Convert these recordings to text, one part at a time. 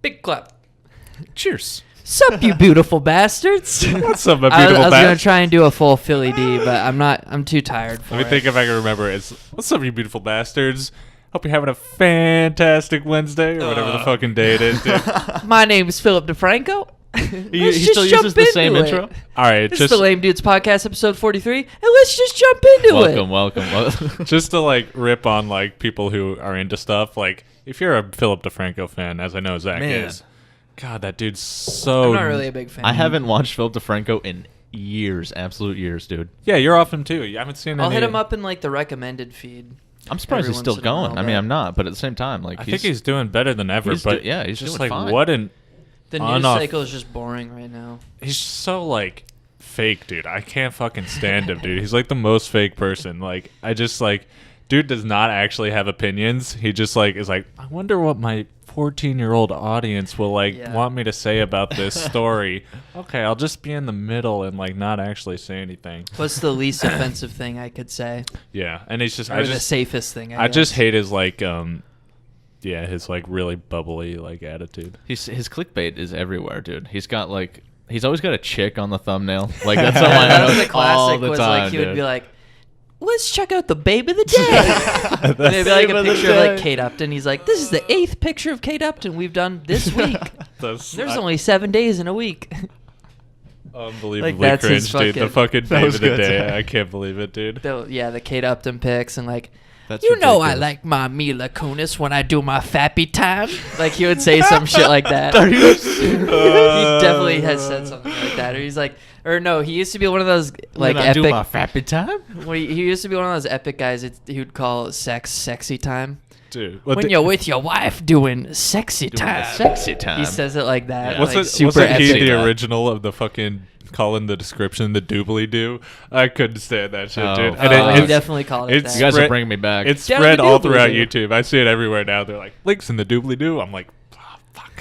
Big clap. Cheers. Sup, you beautiful bastards. What's up, my beautiful I was bastards? going to try and do a full Philly D, but I'm too tired for it. Let me think if I can remember. It's what's up, you beautiful bastards? Hope you're having a fantastic Wednesday or whatever the fucking day it is, dude. My name is Philip DeFranco. He still uses the same intro? All right, This is the Lame Dudes Podcast, episode 43, and let's just jump into it. Welcome. just to like rip on like people who are into stuff. Like if you're a Philip DeFranco fan, as I know Zach is, God, that dude's so. I'm not really a big fan. I haven't watched Philip DeFranco in years, absolute years, dude. Yeah, you're off him too. You haven't seen. I'll hit him up in like the recommended feed. I'm surprised he's still going. I mean, I'm not, but at the same time, like I think he's doing better than ever. He's but he's just doing like fine. what an. The news cycle is just boring right now. He's so like fake, dude. I can't fucking stand him, dude. He's like the most fake person. Like I just like, dude does not actually have opinions. He just like is like, I wonder what my 14-year-old audience will want me to say about this story. Okay, I'll just be in the middle and like not actually say anything. What's the least offensive thing I could say? Yeah, and he's just Or the safest thing. I just hate his like his like really bubbly like attitude. His clickbait is everywhere, dude. He's always got a chick on the thumbnail. Like that's all I know. That was the classic. All the was time, like he dude. would be like, "Let's check out the babe of the day." And it'd be like a picture of like Kate Upton. He's like, "This is the 8th picture of Kate Upton we've done this week. There's only 7 days in a week." Unbelievably Like, that's cringe, his dude. The fucking babe of the good, day. yeah. I can't believe it, dude. The Kate Upton pics and like, That's you know, I ridiculous. like my Mila Kunis when I do my fappy time. Like he would say some shit like that. He definitely has said something like that. Or he's like, or no, he used to be one of those like when I epic. do my fappy time. Well, he used to be one of those epic guys. He would call sex sexy time. Dude, When you're with your wife doing sexy time. Sexy time. He says it like that. Yeah. Like, super wasn't he epic. the original of the fucking calling the description the doobly doo? I couldn't stand that shit, Oh, dude. fuck. And He it's- definitely called it it's that. You guys spread- are bringing me back. It's Down spread the all doobly throughout doo. YouTube. I see it everywhere now. They're like, links in the doobly doo. I'm like, oh, fuck.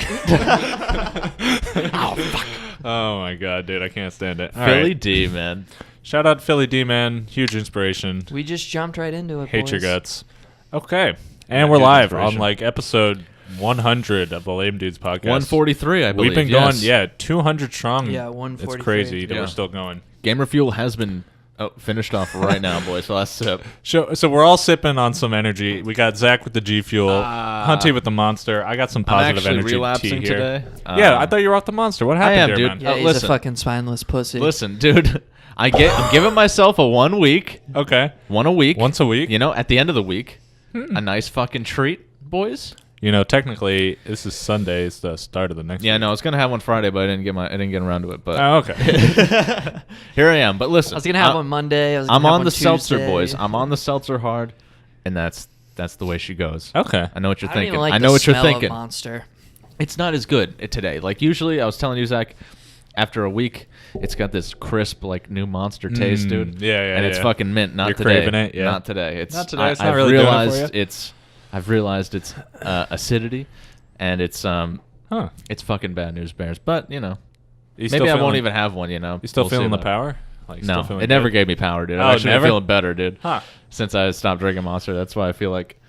oh fuck. Oh my god, dude. I can't stand it. All Philly right. D, man. Shout out Philly D, man. Huge inspiration. We just jumped right into it. Hate your boys. guts. Okay. Yeah, And we're huge live on inspiration. like episode 100 of the Lame Dudes podcast. 143, I believe. We've been going, 200 strong. Yeah, 143. It's crazy that Yeah. we're still going. Gamer Fuel has been finished off right now, boys. So last sip. So we're all sipping on some energy. We got Zach with the G Fuel, Hunty with the Monster. I got some I'm positive actually energy relapsing tea here. today. Yeah, I thought you were off the Monster. What happened am, there, dude. man? Yeah, he's Listen. a fucking spineless pussy. Listen, dude. I'm giving myself a 1 week. Okay. One a week. Once a week? You know, at the end of the week, a nice fucking treat, boys. You know, technically, this is Sunday. It's the start of the next Yeah, week. no, I was gonna have one Friday, but I didn't get around to it. But Oh, okay. here I am. But listen, I was gonna have one Monday. I'm on the Tuesday. seltzer, boys. I'm on the seltzer hard, and that's the way she goes. Okay. I know what you're I don't thinking. even like I know the what you're smell of thinking. Monster. It's not as good today. Like usually, I was telling you, Zach, after a week, it's got this crisp, like new Monster taste, dude. yeah, and it's yeah. fucking mint. Not You're today. craving it, yeah. Not today. It's Not today. It's not I've really doing it for realized you? I've realized its acidity, and it's it's fucking bad news bears. But you know, You still maybe I won't feeling- even have one. You know, You still We'll see feeling the about power? Like, No, still feeling it never good? gave me power, dude. Oh, I'm actually never? feeling better, dude. Huh. Since I stopped drinking Monster, that's why I feel like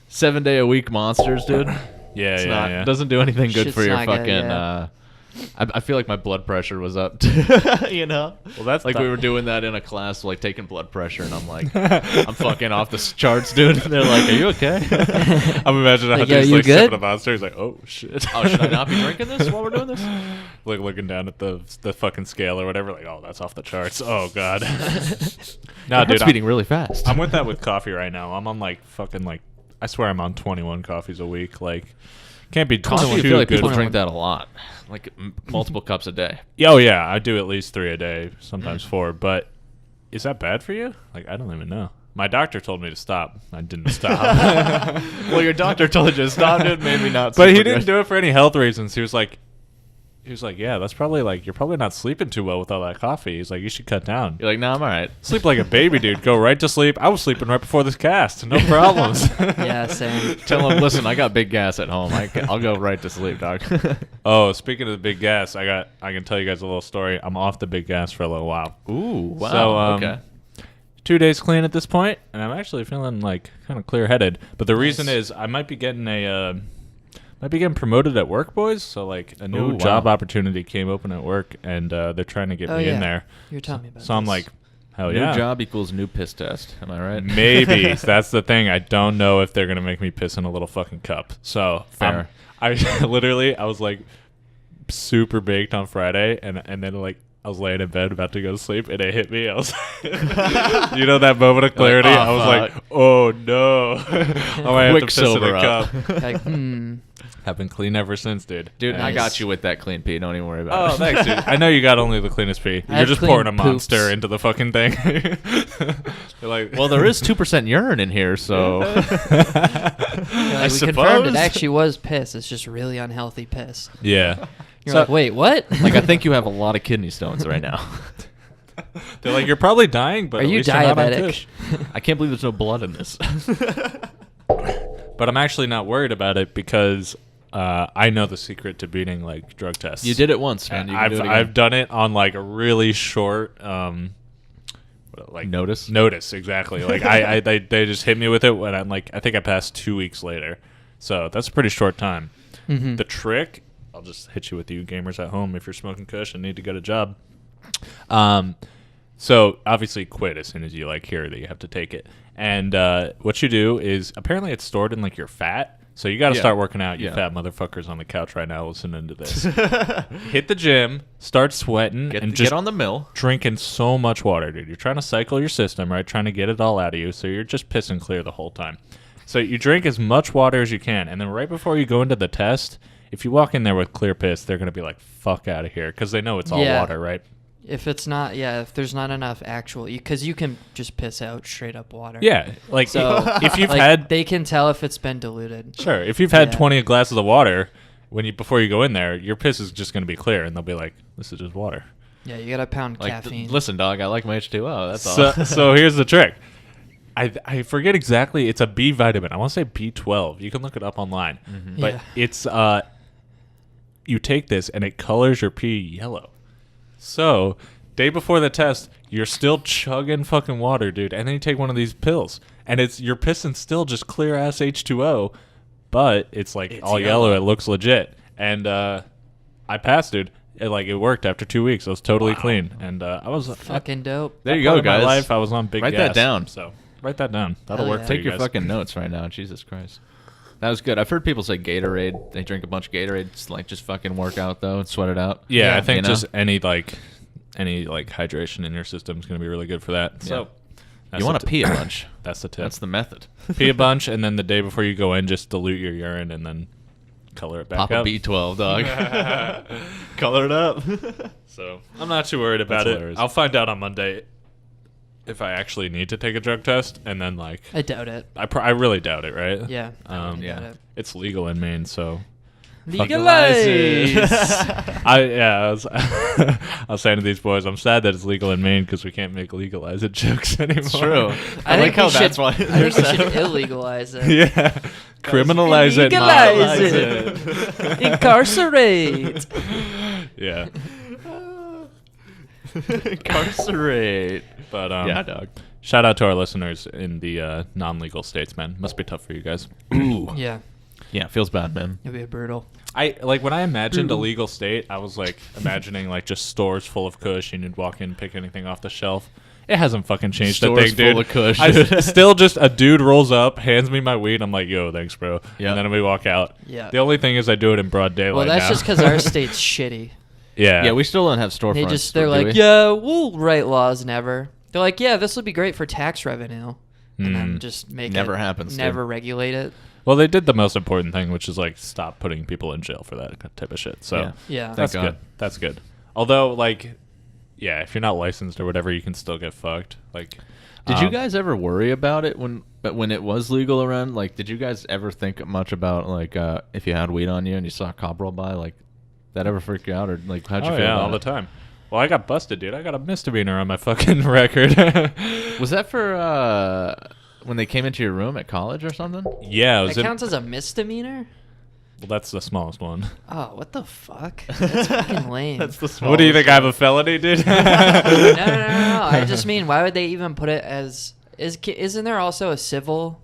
7 day a week Monsters, dude. Yeah, It's yeah, not, yeah. doesn't do anything good Shit's for your not good, fucking. yeah. I feel like my blood pressure was up. You know. Well, that's like tough. we were doing that in a class, like taking blood pressure, and I'm like, I'm fucking off the charts, dude. And they're like, "Are you okay?" I'm imagining Like, Hunter's are you like good? sipping a Monster. He's like, oh, shit. Oh, should I not be drinking this while we're doing this? Like looking down at the fucking scale or whatever. Like, oh, that's off the charts. Oh, God. No, My dude. heart's beating really fast. I'm with that with coffee right now. I'm on like fucking like, I swear I'm on 21 coffees a week. Like, can't be Coffee, I too feel like good. people drink that a lot, like multiple cups a day. Oh, yeah. I do at least 3 a day, sometimes 4. But is that bad for you? Like, I don't even know. My doctor told me to stop. I didn't stop. Well, your doctor told you to stop, dude. Made me not. But he didn't do it for any health reasons. He was like, yeah, that's probably like, you're probably not sleeping too well with all that coffee. He's like, you should cut down. You're like, no, I'm all right. Sleep like a baby, dude. Go right to sleep. I was sleeping right before this cast. No problems. Yeah, same. Tell him, listen, I got big gas at home. I'll go right to sleep, dog. Oh, speaking of the big gas, I can tell you guys a little story. I'm off the big gas for a little while. Ooh, wow. So, okay. 2 days clean at this point, and I'm actually feeling like kind of clear-headed. But the reason is I might be getting might be getting promoted at work, boys. So like a new job opportunity came open at work, and they're trying to get me in there. You're telling me about So I'm like, hell yeah. New job equals new piss test. Am I right? Maybe. That's the thing. I don't know if they're gonna make me piss in a little fucking cup. So Fair. I was like super baked on Friday, and then like I was laying in bed about to go to sleep, and it hit me. I was, you know, that moment of clarity. Like, I was like, oh no, I might have to piss in a cup. Like, I've been clean ever since, dude. Dude, Nice. I got you with that clean pee. Don't even worry about it. Oh, thanks, dude. I know you got only the cleanest pee. I You're have just clean pouring a poops. monster into the fucking thing. You're like, Well, there is 2% urine in here, so we confirmed suppose. it actually was piss. It's just really unhealthy piss. yeah. You're like, wait, what? like I think you have a lot of kidney stones right now. They're like, you're probably dying, but Are at you least you're not on diabetic? Kush. I can't believe there's no blood in this. But I'm actually not worried about it because I know the secret to beating like drug tests. You did it once, man. You can do it again. I've done it on like a really short like notice exactly. Like they just hit me with it when I'm like I think I passed 2 weeks later, so that's a pretty short time. Mm-hmm. The trick, I'll just hit you with you gamers at home if you're smoking kush and need to get a job. So obviously quit as soon as you like hear that you have to take it. And what you do is apparently it's stored in like your fat. So you got to start working out, you fat motherfuckers on the couch right now listening to this. Hit the gym, start sweating, and just get on the mill. drinking so much water, dude. You're trying to cycle your system, right? Trying to get it all out of you. So you're just pissing clear the whole time. So you drink as much water as you can. And then right before you go into the test, if you walk in there with clear piss, they're going to be like, fuck out of here. Because they know it's all water, right? If it's not, if there's not enough actual, because you can just piss out straight up water. Yeah. Like, So if you've like, had... they can tell if it's been diluted. Sure. If you've had Yeah. 20 glasses of water, before you go in there, your piss is just going to be clear. And they'll be like, this is just water. Yeah, you got to pound caffeine. Listen, dog, I like my H2O. That's all. So here's the trick. I forget exactly. It's a B vitamin. I want to say B12. You can look it up online. Mm-hmm. But it's you take this and it colors your pee yellow. So day before the test, you're still chugging fucking water, dude. And then you take one of these pills, and you're pissing still just clear ass H2O, but it's like all yellow. It looks legit. And I passed, dude. It worked after 2 weeks. I was totally clean, and I was Fucking dope. There you part go, of my guys. life, I was on big Write gas, that down. So write that down. That'll Hell work yeah. for Take you your guys. fucking notes right now. Jesus Christ. That was good. I've heard people say Gatorade. They drink a bunch of Gatorade, just fucking work out though and sweat it out. Yeah, Yeah. I think You know? just any hydration in your system is going to be really good for that. So You want to pee a bunch. That's the tip. That's the method. Pee a bunch, and then the day before you go in, just dilute your urine and then color it back Pop a up. B12, dog. Color it up. So I'm not too worried about That's it. hilarious. I'll find out on Monday if I actually need to take a drug test, and then like I doubt it. I really doubt it, right? Yeah. I really yeah. doubt it. It's legal in Maine, so Legalize. I was I was saying to these boys, I'm sad that it's legal in Maine because we can't make legalize it jokes anymore. It's true. I like think how we that's should, why I think we should illegalize it. Yeah, criminalize it, Legalize legalize it. Incarcerate. Yeah, Incarcerate. but Yeah, dog. shout out to our listeners in the non-legal states, man. Must be tough for you guys. Ooh. Yeah. Yeah, feels bad, man. It'd be brutal. I like when I imagined a legal state, I was like imagining like just stores full of kush and you'd walk in and pick anything off the shelf. It hasn't fucking changed Stores a thing, dude. full of kush. Still just a dude rolls up, hands me my weed. I'm like, yo, thanks, bro. Yeah. And then we walk out. Yeah. The only thing is I do it in broad daylight. Well, that's now. just because our state's shitty. Yeah. Yeah, we still don't have storefronts. They're do like, we? yeah, we'll write laws never. They're like, yeah, this would be great for tax revenue. And then just make Never it. happens, dude. Never regulate it. Well, they did the most important thing, which is like stop putting people in jail for that type of shit. So Yeah. Yeah. that's Thank God. good. That's good. Although, like, yeah, if you're not licensed or whatever, you can still get fucked. Like, Did you guys ever worry about it when it was legal around? Like, did you guys ever think much about like if you had weed on you and you saw a cop roll by, like that ever freak you out, or like how'd you Oh feel yeah, about all the it? time. Well, I got busted, dude. I got a misdemeanor on my fucking record. Was that for when they came into your room at college or something? Yeah, it That was in, counts as a misdemeanor? well, that's the smallest one. Oh, what the fuck? That's fucking lame. What do you think? I have a felony, dude? no. I just mean, why would they even put it as... Isn't there also a civil...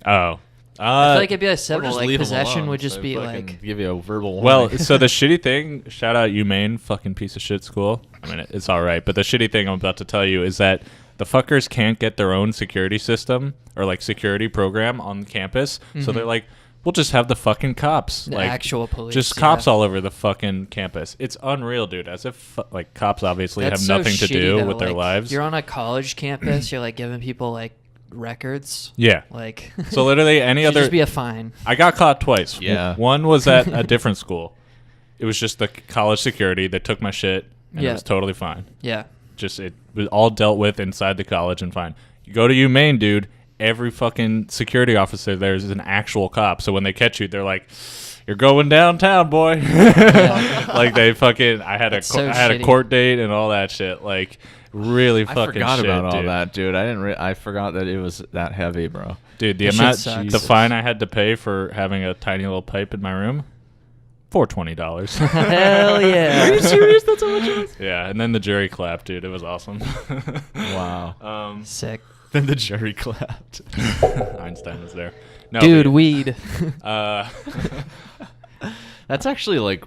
Oh, I feel like it'd be a civil, just like leave 'em possession alone, would just so be fucking like. give you a verbal Well, warning. so the shitty thing, shout out UMaine, fucking piece of shit school. I mean, it's all right, but the shitty thing I'm about to tell you is that the fuckers can't get their own security system or like security program on campus, so they're like, we'll just have the fucking cops, The like actual police, just yeah. cops all over the fucking campus. It's unreal, dude. As if like cops obviously That's have so nothing to shitty, do though. with their Like, lives. You're on a college campus. You're like giving people like records. Yeah. Like. So literally any should other. just be a fine. I got caught twice. Yeah. One was at a different school. It was just the college security that took my shit, and Yeah. it was totally fine. Yeah. Just it was all dealt with inside the college and fine. You go to UMaine, dude. Every fucking security officer there is an actual cop. So when they catch you, they're like, "You're going downtown, boy." Like they fucking. I had That's so I had a shitty. court date and all that shit. Like really I fucking forgot shit, about all dude. that, dude. I didn't. I forgot that it was that heavy, bro. Dude, the That shit amount, sucks. the fine I had to pay for having a tiny little pipe in my room, $420. Hell yeah. Are you serious? That's how much it was. Yeah, and then the jury clapped, dude. It was awesome. Wow. Sick. Then the jury clapped. Einstein was there. No, Dude, but, weed. That's actually like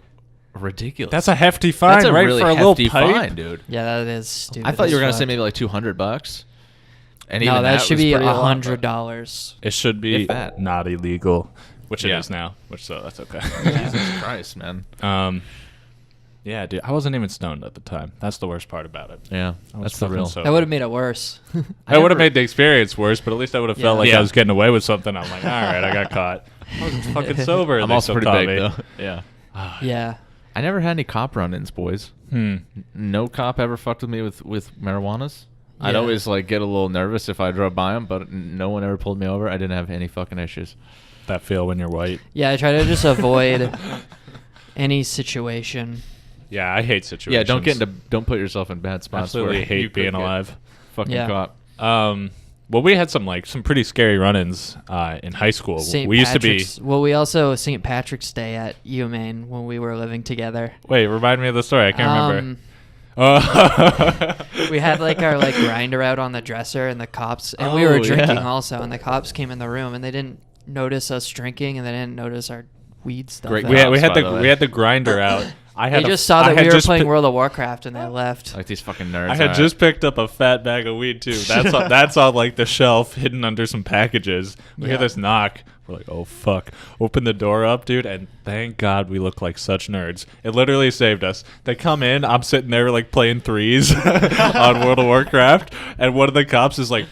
ridiculous. that's a hefty fine, That's a right? really For a little hefty pipe. fine, dude. Yeah, that is stupid. I thought you were as gonna say fuck. maybe like $200. And No, even that should was be pretty a lot, $100. It should be If that. not illegal, which Yeah. it is now. Which so that's okay. but Jesus Christ, man. Yeah, dude. I wasn't even stoned at the time. That's the worst part about it. Yeah, I was that's the fucking real. sober. That would have made it worse. That would have made the experience worse, but at least I would have felt Yeah. like Yeah. I was getting away with something. I'm like, all right, I got caught. I was fucking sober. and I'm they also still pretty caught big me. though. Yeah. Yeah. I never had any cop run-ins, boys. No cop ever fucked with me with marijuanas. I'd Yeah. always like get a little nervous if I drove by them, but no one ever pulled me over. I didn't have any fucking issues. That feel when you're white. Yeah, I try to just avoid any situation. Yeah, I hate situations. Yeah, don't put yourself in bad spots. Absolutely where you hate could being get alive. Fucking Yeah. cop. Well, we had some pretty scary run-ins in high school. We used to be. Well, we also St. Patrick's Day at UMaine when we were living together. Wait, remind me of the story. I can't remember. Um, Oh. We had like our like grinder out on the dresser, and the cops, and we were Oh, drinking yeah. also, and the cops came in the room, and they didn't notice us drinking, and they didn't notice our weed stuff. Great out. we cops, had by the way. we had the grinder out. I had They a- just saw I that had we were just playing pi- World of Warcraft, and they left. Like these fucking nerds. I had just picked up a fat bag of weed too. That's on like the shelf, hidden under some packages. We hear Yeah. this knock. We're like, oh fuck! Open the door up, dude, and thank God we look like such nerds. It literally saved us. They come in. I'm sitting there like playing threes on World of Warcraft, and one of the cops is like,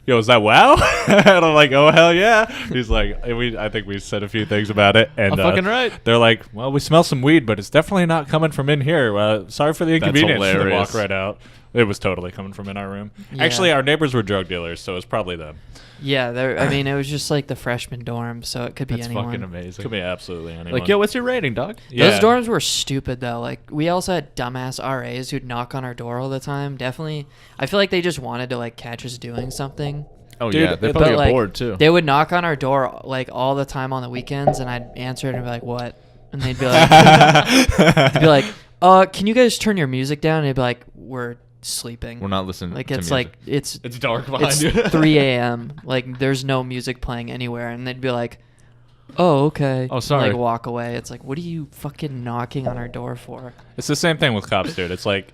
"Yo, is that WoW?" And I'm like, "Oh hell yeah!" He's like, I think we said a few things about it, and fucking right. They're like, "Well, we smell some weed, but it's definitely not coming from in here. Sorry for the That's inconvenience." And they walk hilarious. right out. It was totally coming from in our room. Yeah. Actually, our neighbors were drug dealers, so it's probably them. Yeah, I mean, it was just like the freshman dorm, so it could be That's anyone. fucking amazing. Could be absolutely anyone. Like, yo, what's your rating, dog? Yeah. Those dorms were stupid though. Like we also had dumbass RAs who'd knock on our door all the time. Definitely, I feel like they just wanted to like catch us doing something. Oh Dude, yeah, they're but, probably like, bored too. They would knock on our door like all the time on the weekends, and I'd answer it and be like, "What?" And they'd be like, they'd be like, can you guys turn your music down?" And they'd be like, "We're sleeping. We're not listening. Like to it's music. like it's dark behind it's you. 3 a.m. Like there's no music playing anywhere, and they'd be like, "Oh, okay." Oh, sorry. Like walk away. It's like, what are you fucking knocking on our door for? It's the same thing with cops, dude. It's like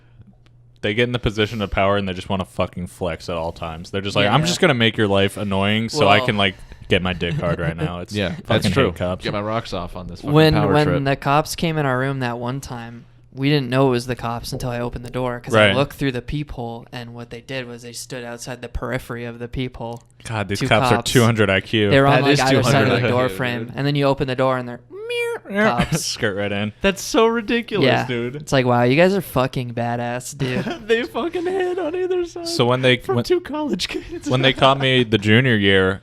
they get in the position of power and they just want to fucking flex at all times. They're just like, I'm Yeah. just gonna make your life annoying so I Well- can like get my dick hard right now. It's Yeah, fucking that's true. hate cops. Get my rocks off on this fucking When power trip. the cops came in our room that one time, we didn't know it was the cops until I opened the door because Right. I looked through the peephole, and what they did was they stood outside the periphery of the peephole. God, these Two cops are cops. 200 IQ. They were on That like is either side of the 200 door IQ, frame, dude. and then you open the door and they're cops. Skirt right in. That's so ridiculous, Yeah, dude. it's like, wow, you guys are fucking badass, dude. They fucking hit on either side. So when they from two college kids. when they caught me the junior year,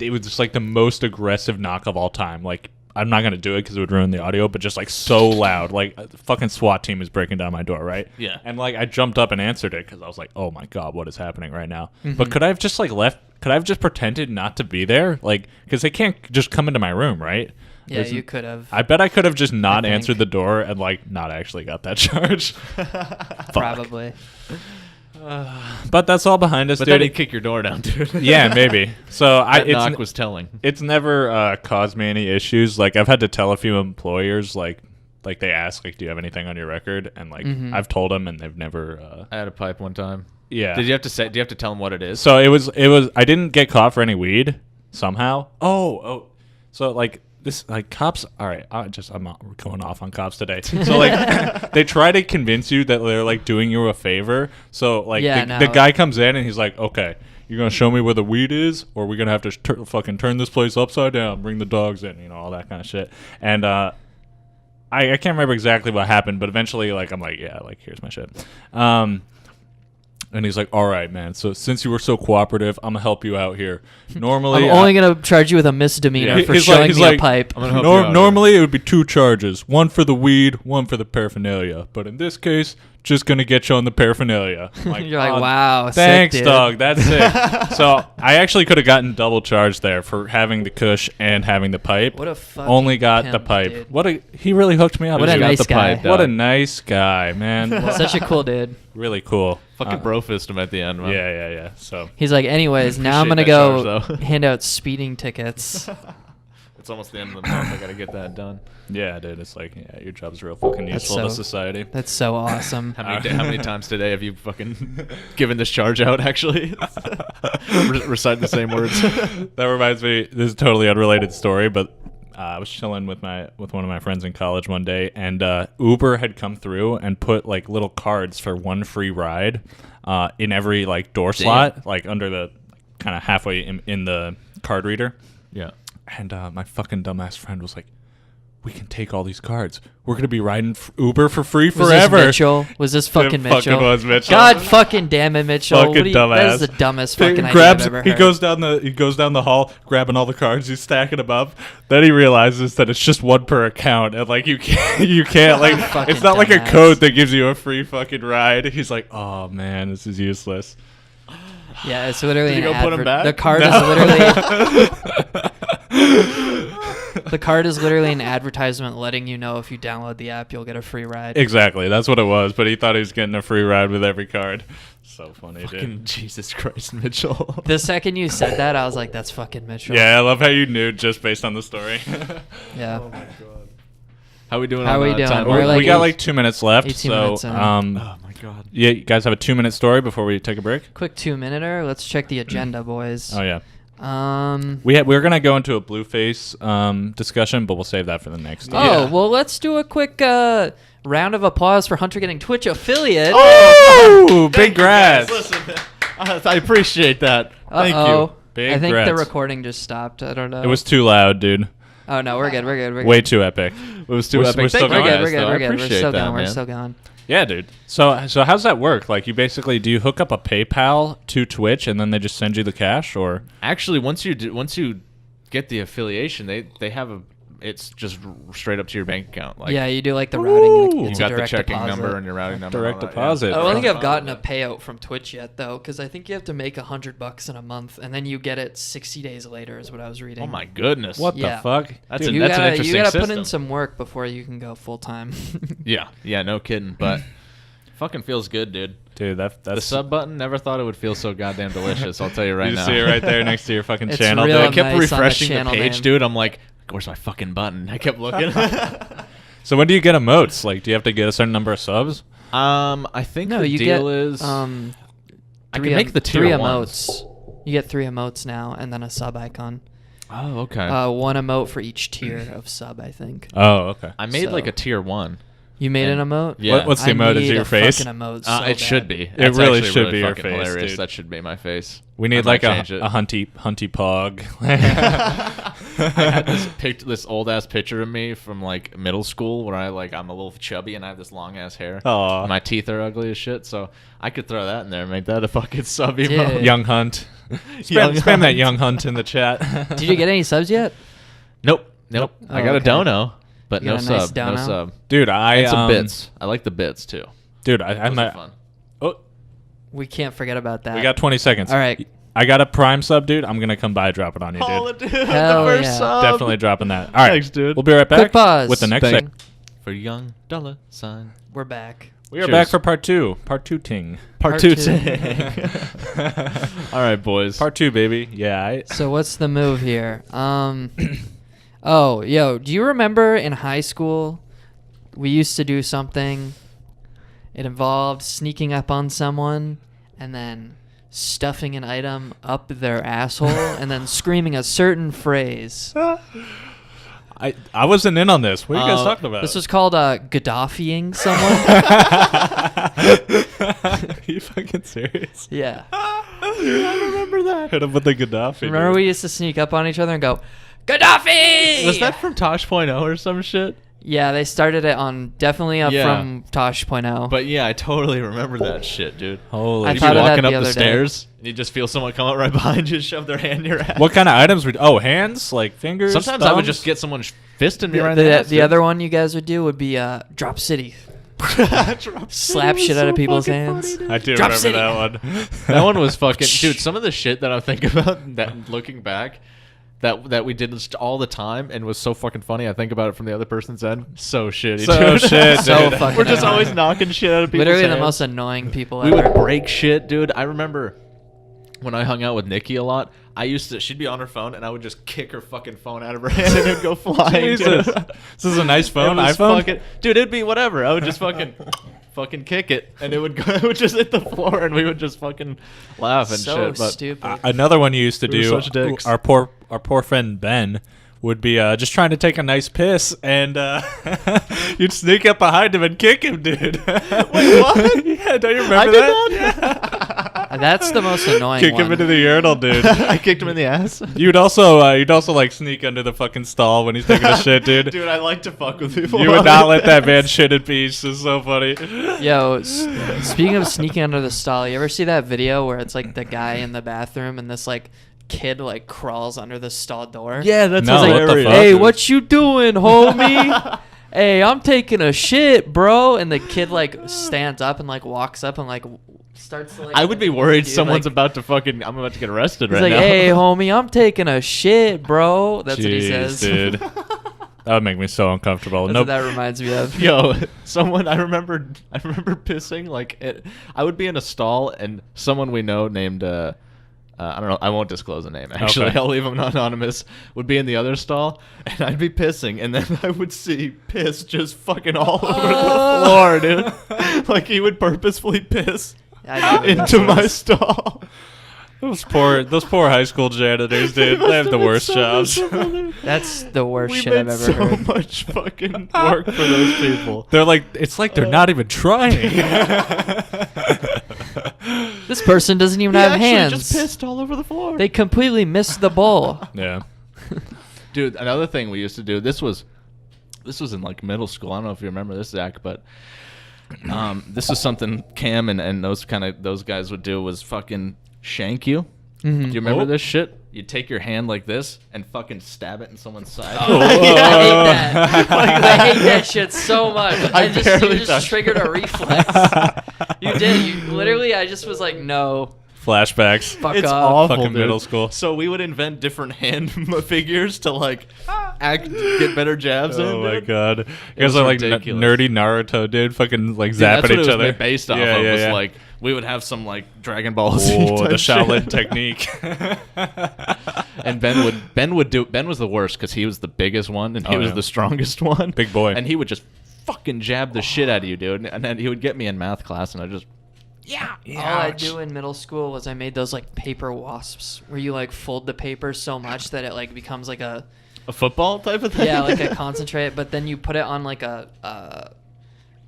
it was just like the most aggressive knock of all time. Like, I'm not gonna do it because it would ruin the audio, but just like so loud, like a fucking SWAT team is breaking down my door, right? Yeah. And like I jumped up and answered it because I was like, oh my god, what is happening right now? Mm-hmm. But could I have just like left? Could I have just pretended not to be there? Like, because they can't just come into my room, right? Yeah, you could have. I bet I could have just not think. answered the door and like not actually got that charge. Probably. But that's all behind us, But dude. then he'd kick your door down, dude. Yeah, maybe. So That knock was telling. It's never caused me any issues. Like, I've had to tell a few employers, like they ask, like, do you have anything on your record? And like, I've told them, and they've never. I had a pipe one time. Yeah. Did you have to say? Do you have to tell them what it is? So it was. I didn't get caught for any weed somehow. Oh. So like this, like cops. All right. I'm going off on cops today. So like, they try to convince you that they're like doing you a favor. So like, the guy comes in and he's like, okay, you're gonna show me where the weed is, or we're gonna have to fucking turn this place upside down, bring the dogs in, all that kind of shit. And I can't remember exactly what happened, but eventually, like, I'm like, yeah, like, here's my shit. And he's like, all right, man. So since you were so cooperative, I'm going to help you out here. Normally, I'm only going to charge you with a misdemeanor for showing me a pipe. Normally, it would be 2 charges. One for the weed, one for the paraphernalia. But in this case, just going to get you on the paraphernalia. Like, you're like, wow, thanks, sick, dog. That's it. So I actually could have gotten double charged there for having the kush and having the pipe. What a fucking Only got pimp, the pipe. Dude. He really hooked me up. What a nice guy. What a nice guy, man. Such a cool dude. Really cool. Fucking bro fist him at the end, man. Yeah. So he's like, anyways, now I'm gonna go hand out speeding tickets. It's almost the end of the month. I gotta get that done. Yeah, dude. It's like, your job's real fucking useful to society. That's so awesome. How many times today have you fucking given this charge out? Actually, recite the same words. That reminds me. This is a totally unrelated story, but I was chilling with one of my friends in college one day, and Uber had come through and put like little cards for 1 free ride in every like door slot, like under the kind of halfway in the card reader. Yeah. And my fucking dumbass friend was like, we can take all these cards. We're going to be riding Uber for free forever. Was this Mitchell? Was this fucking Mitchell? Fucking was Mitchell. God fucking damn it, Mitchell. Fucking dumbass. That is the dumbest fucking idea I've ever heard. He goes down the hall, grabbing all the cards. He's stacking them up. Then he realizes that it's just 1 per account, and like you can't like it's not like a code that gives you a free fucking ride. He's like, oh man, this is useless. Yeah, it's literally Did you go put him back? The card is literally the card is literally an advertisement letting you know if you download the app, you'll get a free ride. Exactly, that's what it was. But he thought he was getting a free ride with every card. So funny, fucking dude. Jesus Christ, Mitchell. The second you said that, I was like, that's fucking Mitchell. Yeah, I love how you knew just based on the story. Yeah. Oh my god. How we doing? We got like 2 minutes left. 18 minutes in. Oh my god. Yeah, you guys have a 2-minute story before we take a break? Quick 2-minute-er. Let's check the agenda, boys. Oh yeah. We're gonna go into a Blueface discussion, but we'll save that for the next. Well, let's do a quick round of applause for Hunter getting Twitch affiliate. Oh, big grass! Listen, I appreciate that. Thank you. Big I think grats. the recording just stopped. I don't know. It was too loud, dude. Oh no, we're good. We're good. Way too epic. It was too epic. We're still going. We're good. We're still going. We're still going. Yeah, dude. So how's that work? Like, do you hook up a PayPal to Twitch and then they just send you the cash, or? Actually, once you get the affiliation, they have it's just straight up to your bank account. Like, yeah, you do like the routing. You got the checking number and your routing number. Direct deposit. I don't think I've gotten a payout from Twitch yet though, because I think you have to make $100 in a month and then you get it 60 days later. Is what I was reading. Oh my goodness! What the fuck? That's an interesting You gotta system. put in some work before you can go full time. Yeah, no kidding. But fucking feels good, dude. Dude, that's the sub button. Never thought it would feel so goddamn delicious. I'll tell you right now. You see it right there next to your fucking It's channel. real Dude. I kept nice refreshing on the the page, name. dude. I'm like, where's my fucking button? I kept looking. So when do you get emotes? Like, do you have to get a certain number of subs? I think the you deal get, is I can make the tier 3 ones. emotes. You get 3 emotes now, and then a sub icon. Oh, okay. 1 emote for each tier of sub, I think. Oh, okay. I made like a tier 1. You made an emote? Yeah. What's the emote? Is it your face? Fucking emote so It should bad. be. It That's really actually should be your fucking face, hilarious. dude. That should be my face. We need I like might a change it. hunty pog. I had this old ass picture of me from like middle school where I'm a little chubby and I have this long ass hair. Aw. My teeth are ugly as shit, so I could throw that in there and make that a fucking sub Dude. emote. Young Hunt. Spam that Young Hunt in the chat. Did you get any subs yet? Nope. Oh, I got a okay. dono, but You no got a nice sub. No dono? sub. Dude, And some bits. I like the bits too. Dude, Those I'm are fun. Oh, We can't forget about that. we got 20 seconds. All right. I got a Prime sub, dude. I'm gonna come by, drop it on you, dude. Hell the first yeah. sub. Definitely dropping that. All right, Thanks, dude. We'll be right back Quick pause. with the next Bang. segment. For young dollar sign. We're back. We are back for part 2. Part 2 ting. Part two ting. All right, boys. Part 2, baby. Yeah. So what's the move here? Oh, yo, do you remember in high school we used to do something? It involved sneaking up on someone and then stuffing an item up their asshole and then screaming a certain phrase. I wasn't in on this. What are you guys talking about? This was called Gaddafiing someone. Are you fucking serious? Yeah. I remember that. Hit him with the Gaddafi. Remember we used to sneak up on each other and go, Gaddafi! Was that from Tosh.0 or some shit? Yeah, they started it on definitely from Tosh.0. But yeah, I totally remember that shit, dude. Holy I You'd thought be of that walking the up other the day. stairs, and you just feel someone come up right behind you, shove their hand in your ass. What kind of items would... Oh, hands? Like fingers? Sometimes I would thumbs? just get someone fisting me right in the ass. The other one you guys would do would be Drop City. Slap shit out of people's hands. I do Drop remember City. that one. That one was fucking... Dude, some of the shit that I think about, that looking back, that we did this all the time and was so fucking funny. I think about it from the other person's end. So shitty, So dude. shit, So dude. fucking We're just annoying. always knocking shit out of people's Literally the hands. most annoying people We ever. would break shit, dude. I remember when I hung out with Nikki a lot, she'd be on her phone, and I would just kick her fucking phone out of her hand, and it'd go flying. Jesus. Dude. This is a nice phone, It was iPhone? fucking- dude, it'd be whatever. I would just fucking kick it, and it would go, it would just hit the floor, and we would just fucking laugh and so shit. But stupid. Another one you used to We were do, such dicks. our poor friend Ben would be just trying to take a nice piss, and you'd sneak up behind him and kick him, dude. Wait, what? Yeah, don't you remember I did that? Yeah. That's the most annoying Kick one. him into the urinal, dude. I kicked him in the ass. You'd also like sneak under the fucking stall when he's taking a shit, dude. Dude, I like to fuck with people. You would not let that man shit in peace. It's so funny. Yo, speaking of sneaking under the stall, you ever see that video where it's like the guy in the bathroom and this like kid like crawls under the stall door? Yeah, that's No, what the hilarious. fuck? Hey, what you doing, homie? Hey, I'm taking a shit, bro. And the kid like stands up and like walks up and like starts to like. I would be worried dude, someone's like, about to fucking... I'm about to get arrested He's right like, now. hey, homie, I'm taking a shit, bro. That's what he Jeez, says. dude. That would make me so uncomfortable. That's Nope. what that reminds me of. Yo, I remember pissing I would be in a stall and someone we know named I don't know, I won't disclose a name actually. Okay. I'll leave him anonymous. Would be in the other stall and I'd be pissing and then I would see piss just fucking all over the floor, dude. Like he would purposefully piss I know what that into my is. stall. Those poor high school janitors, dude. They have the worst jobs. That's the worst We shit I've made ever so heard. much fucking work for those people. They're like, it's like they're not even trying. This person doesn't even He have actually hands. just pissed all over the floor. They completely missed the bowl. Yeah. Dude, another thing we used to do. This was in like middle school. I don't know if you remember this, Zach, but this is something Cam and those guys would do was fucking shank you. Mhm. Do you remember Oh. this shit? You take your hand like this and fucking stab it in someone's side. Oh, I hate that. I hate that shit so much. You barely just touched triggered a reflex. You did. You literally. I just was like, no, Flashbacks. fuck It's off. awful, Fucking dude. middle school. So we would invent different hand figures to like get better jabs in. Oh my dude. god. You It was guys are like ridiculous. nerdy Naruto, dude. Fucking like Dude, that's zapping what it each was other. made based off of. Was like we would have some like Dragon Ball Z oh, type the Shaolin shit. technique. And Ben was the worst because he was the biggest one and he Oh, was yeah. the strongest one. Big boy. And he would just fucking jab the shit out of you, dude. And then he would get me in math class, and I just All I do in middle school was I made those like paper wasps where you like fold the paper so much that it like becomes like a football type of thing. yeah like a concentrate, but then you put it on like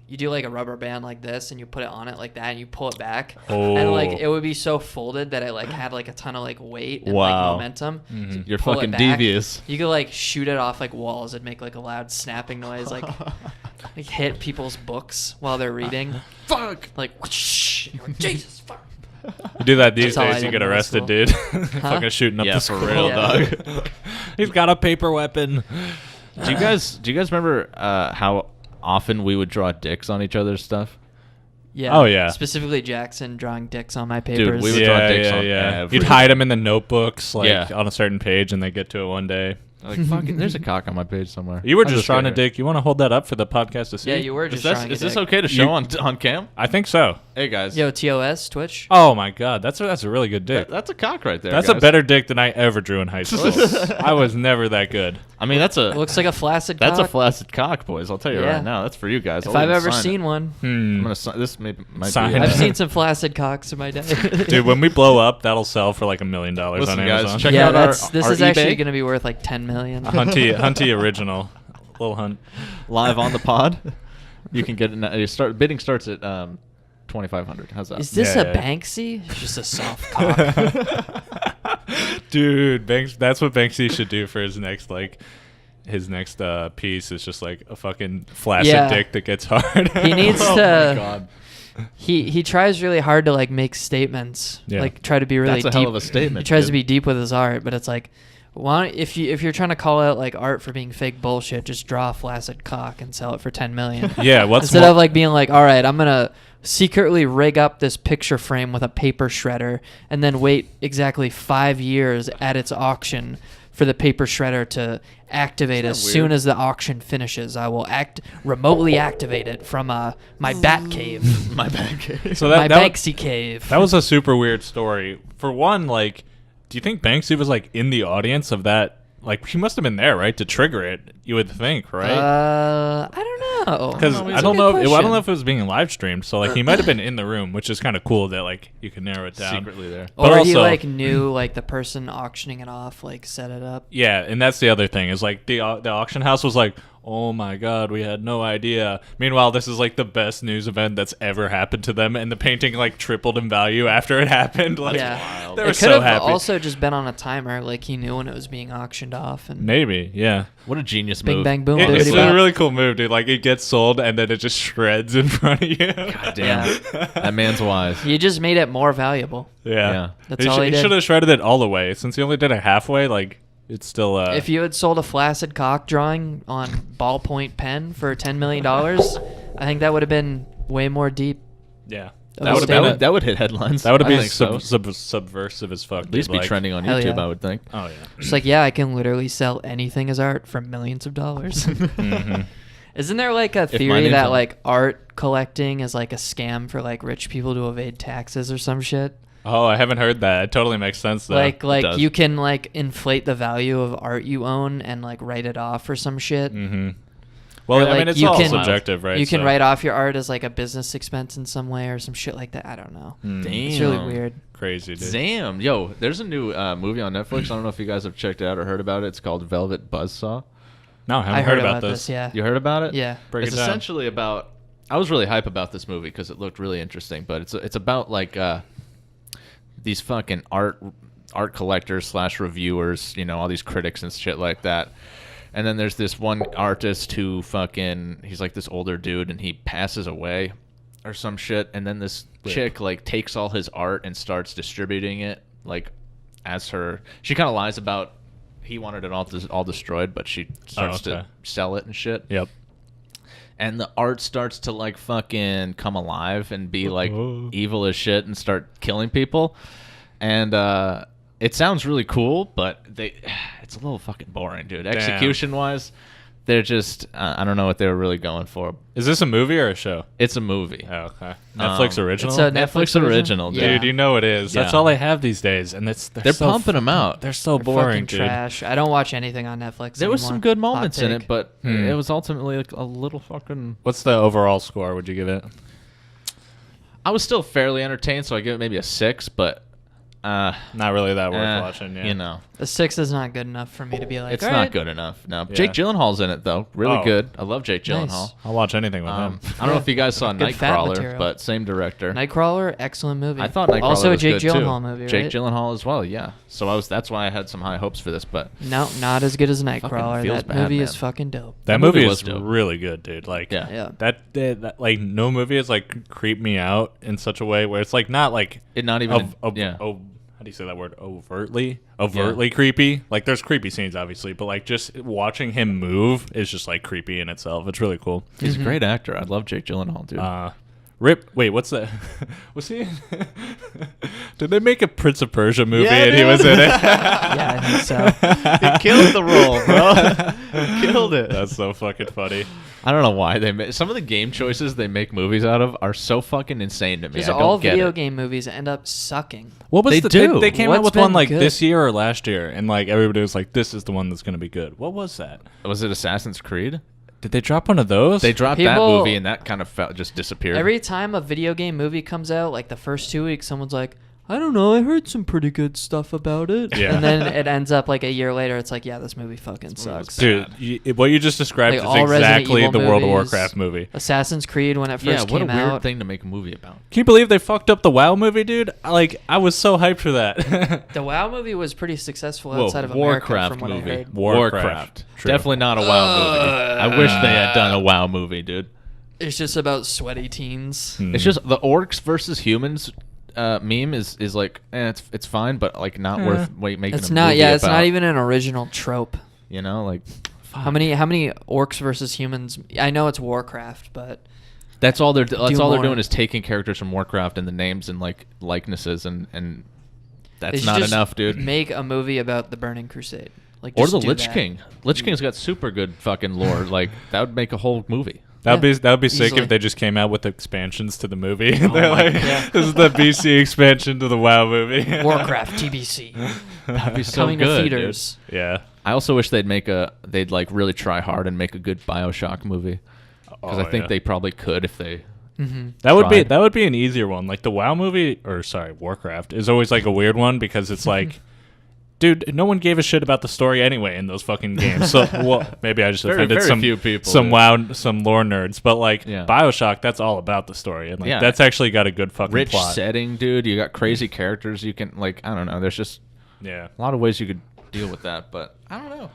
you do like a rubber band like this and you put it on it like that and you pull it back and like Oh. it would be so folded that it like had like a ton of like weight and Wow. like momentum. Mhm. So you You're pull it fucking back, devious. You could like shoot it off like walls and make like a loud snapping noise, like hit people's books while they're reading. Fuck. Like whoosh, and you're like, Jesus fuck. You do that these That's how I days, you did get middle arrested, school. dude. Fucking shooting up Yeah, the for school. real, Yeah. dog. He's got a paper weapon. Do you guys remember how often we would draw dicks on each other's stuff? Yeah. Oh, yeah. Specifically Jackson drawing dicks on my papers. we would draw dicks on every- You'd hide them in the notebooks, like Yeah. on a certain page, and they get to it one day. Like, fucking, there's a cock on my page somewhere. You were I'm just trying to kidding. dick. You want to hold that up for the podcast to see? Yeah, you were just trying Is to this dick. okay to show on cam? I think so. Hey guys, Yo, TOS, Twitch. Oh my god, that's a really good dick. that's a cock right there. That's guys. a better dick than I ever drew in high school. I was never that good. I mean, that's a It looks like a flaccid that's cock. a flaccid cock, boys. I'll tell you Yeah. right now. That's for you guys. If I've ever seen one. I'm gonna sign. This might Sign be. it. I've seen some flaccid cocks in my day. Dude, when we blow up, that'll sell for like $1 million Listen, on guys, Amazon. check yeah, out this our is actually eBay. going to be worth like 10 million. Hunty original. Little Hunt. live on the pod. You can get it. Bidding starts at 2,500. How's that? Is this Yeah, a yeah. Banksy? It's just a soft cock. Dude, that's what Banksy should do for his next piece. Is just like a fucking flaccid Yeah. dick that gets hard. He needs Oh to. my god. He tries really hard to like make statements, Yeah. like try to be really That's a deep. hell of a statement. He tries dude. to be deep with his art, but it's like, why don't, if you're trying to call out like art for being fake bullshit, just draw a flaccid cock and sell it for 10 million. Yeah, what's Instead more- of like being like, all right, I'm gonna secretly rig up this picture frame with a paper shredder and then wait exactly 5 years at its auction for the paper shredder to activate as soon as the auction finishes. I will remotely activate it from my bat cave, My bad. So my that Banksy cave. that was a super weird story. For one, like, do you think Banksy was like in the audience of that? Like, he must have been there, right, to trigger it. You would think, right? I don't know. Because no, I it's a don't good know. I don't question. know if it was being live streamed. So like, he might have been in the room, which is kind of cool that like you can narrow it down. Secretly there. But Or he also- like knew like the person auctioning it off like set it up. Yeah, and that's the other thing is like the auction house was like, oh my god, we had no idea. Meanwhile, this is like the best news event that's ever happened to them, and the painting like tripled in value after it happened. Like, Yeah, they it were could so have happy. also just been on a timer. Like he knew when it was being auctioned off, and Maybe, yeah. What a genius Bing move. bang boom. It's bibbidi a bop. really cool move, dude. Like it gets sold and then it just shreds in front of you. God damn. Yeah. That man's wise. He just made it more valuable. Yeah, Yeah. That's all he he did. should have shredded it all the way. Since he only did it halfway, like it's still. If you had sold a flaccid cock drawing on ballpoint pen for $10 million, I think that would have been way more deep. yeah, That that would have statement. been. That would hit headlines. That would have I been think so. subversive as fuck. At least dude, be like- trending on Hell YouTube, yeah. I would think. Oh yeah. Just like, yeah, I can literally sell anything as art for millions of dollars. Mhm. Isn't there like a my theory name's that on- like art collecting is like a scam for like rich people to evade taxes or some shit? Oh, I haven't heard that. It totally makes sense though. Like does. you can like inflate the value of art you own and like write it off or some shit. Mm-hmm. Well, Or, I like, mean, it's you all can- subjective, right? You can So- write off your art as like a business expense in some way or some shit like that. I don't know. Mm. Damn. It's really weird. Crazy, dude. Damn. Yo, there's a new movie on Netflix. I don't know if you guys have checked it out or heard about it. It's called Velvet Buzzsaw. No, I haven't I heard about this. Yeah. You heard about it? Yeah. Break It's it down. essentially about. I was really hype about this movie because it looked really interesting. But it's about like these fucking art collectors / reviewers. You know, all these critics and shit like that. And then there's this one artist who he's like this older dude and he passes away or some shit. And then this Rip. chick like takes all his art and starts distributing it like as her. She kind of lies about he wanted it all destroyed, but she starts okay. to sell it and shit. Yep. And the art starts to like fucking come alive and be like Oh. evil as shit and start killing people. And it sounds really cool, but it's a little fucking boring, dude. Execution wise, they're just I don't know what they were really going for. Is this a movie or a show? It's a movie. Oh, okay. Netflix original. It's a Netflix original, dude. Dude, you know it is. That's Yeah. all they have these days, and They're so pumping them out. They're so They're boring, fucking dude. trash. I don't watch anything on Netflix. There was anymore. some good Hot moments in take. it, but Hmm. it was ultimately like a little fucking. What's the overall score? Would you give it? I was still fairly entertained, so I give it maybe a 6, but Not really that worth watching. Yeah. You know. A 6 is not good enough for me to be like. It's "All not right." good enough. No, Yeah. Jake Gyllenhaal's in it though. Really Oh. good. I love Jake Nice. Gyllenhaal. I'll watch anything with him. I don't know if you guys saw Good fat Nightcrawler, material. but same director. Nightcrawler, excellent movie. I thought Nightcrawler also a was Jake good Gyllenhaal too. movie, Jake right? Gyllenhaal as well, yeah. So that's why I had some high hopes for this, but No, not as good as Nightcrawler. feels That bad, movie man. is fucking dope. That movie movie was is dope. really good, dude. Like, Yeah. Yeah. that like no movie has like creeped me out in such a way where it's like not like it not even yeah. how do you say that word? Overtly creepy. Like there's creepy scenes obviously, but like just watching him move is just like creepy in itself. It's really cool. He's a great actor. I love Jake Gyllenhaal, dude. Rip. Wait, what's that? Was he? Did they make a Prince of Persia movie Yeah, and he dude. was in it? Yeah, I think so. He killed the role, bro. Killed it. That's so fucking funny. I don't know why they make some of the game choices they make movies out of are so fucking insane to me. Because I don't all get video it. game movies end up sucking. What was They the? do. They came out What's with one been like good? this year or last year, and like everybody was like, "This is the one that's going to be good." What was that? Was it Assassin's Creed? Did they drop one of those? They dropped that People- movie and that kind of just disappeared. Every time a video game movie comes out, like the first 2 weeks, someone's like, I don't know, I heard some pretty good stuff about it. Yeah. And then it ends up like a year later, it's like, yeah, this movie fucking sucks. Dude, what you just described Like is all Resident exactly Evil the World of movies. Warcraft movie. Assassin's Creed, when it yeah, first what a came weird out. thing to make a movie about. Can you believe they fucked up the WoW movie, dude? Like, I was so hyped for that. The WoW movie was pretty successful Whoa, outside of America, Warcraft from what movie. I heard. Warcraft. True. Definitely not a WoW movie. I wish they had done a WoW movie, dude. It's just about sweaty teens. Hmm. It's just the orcs versus humans meme is like it's fine, but like not worth making. It's a not. movie Yeah, it's about, not even an original trope. You know, like How many orcs versus humans? I know it's Warcraft, but that's all they're more. doing is taking characters from Warcraft and the names and like likenesses and they that's should not just enough, dude. Make a movie about the Burning Crusade, like Or just the do Lich that. King. Lich King's got super good fucking lore. Like that would make a whole movie. That would be sick easily. if they just came out with expansions to the movie. Oh They're my like, God. this is the BC expansion to the WoW movie. Warcraft TBC That'd be so coming good. to dude. theaters. Yeah. I also wish they'd like really try hard and make a good BioShock movie because Oh, I think yeah. they probably could if they. Mm-hmm. That would be an easier one. Like the WoW movie, or sorry, Warcraft is always like a weird one because it's like, dude, no one gave a shit about the story anyway in those fucking games. So, well, maybe I just Very, offended very some few people, some yeah. some lore nerds. But like Yeah. BioShock, that's all about the story, and like Yeah. that's actually got a good fucking Rich plot. setting, dude. You got crazy characters. You can like I don't know. There's just Yeah. a lot of ways you could deal with that, but I don't know.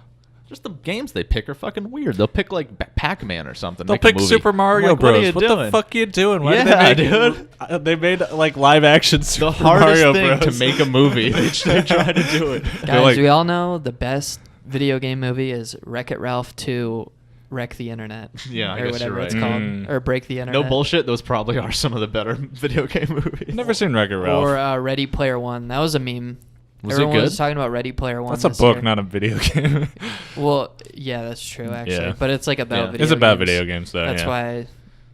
Just the games they pick are fucking weird. They'll pick like Pac-Man or something. They'll make a pick movie. Super Mario I'm like, Bros. What, are you What doing? the fuck are you doing? Why Yeah, did they make, they made like live action Super The hardest Mario thing Bros. to make a movie. they try to do it. Guys, like- we all know the best video game movie is Wreck-It Ralph 2 Wreck the Internet. Yeah, I or guess whatever you're it's right. called. Mm. Or Break the Internet. No bullshit. Those probably are some of the better video game movies. Never seen Wreck-It Ralph. Or Ready Player One. That was a meme. Was it Everyone was good? talking about Ready Player One. That's a this book, year. not a video game. Well, yeah, that's true actually. Yeah. But it's like about Yeah. video It's about games. video games, though. That's yeah. why I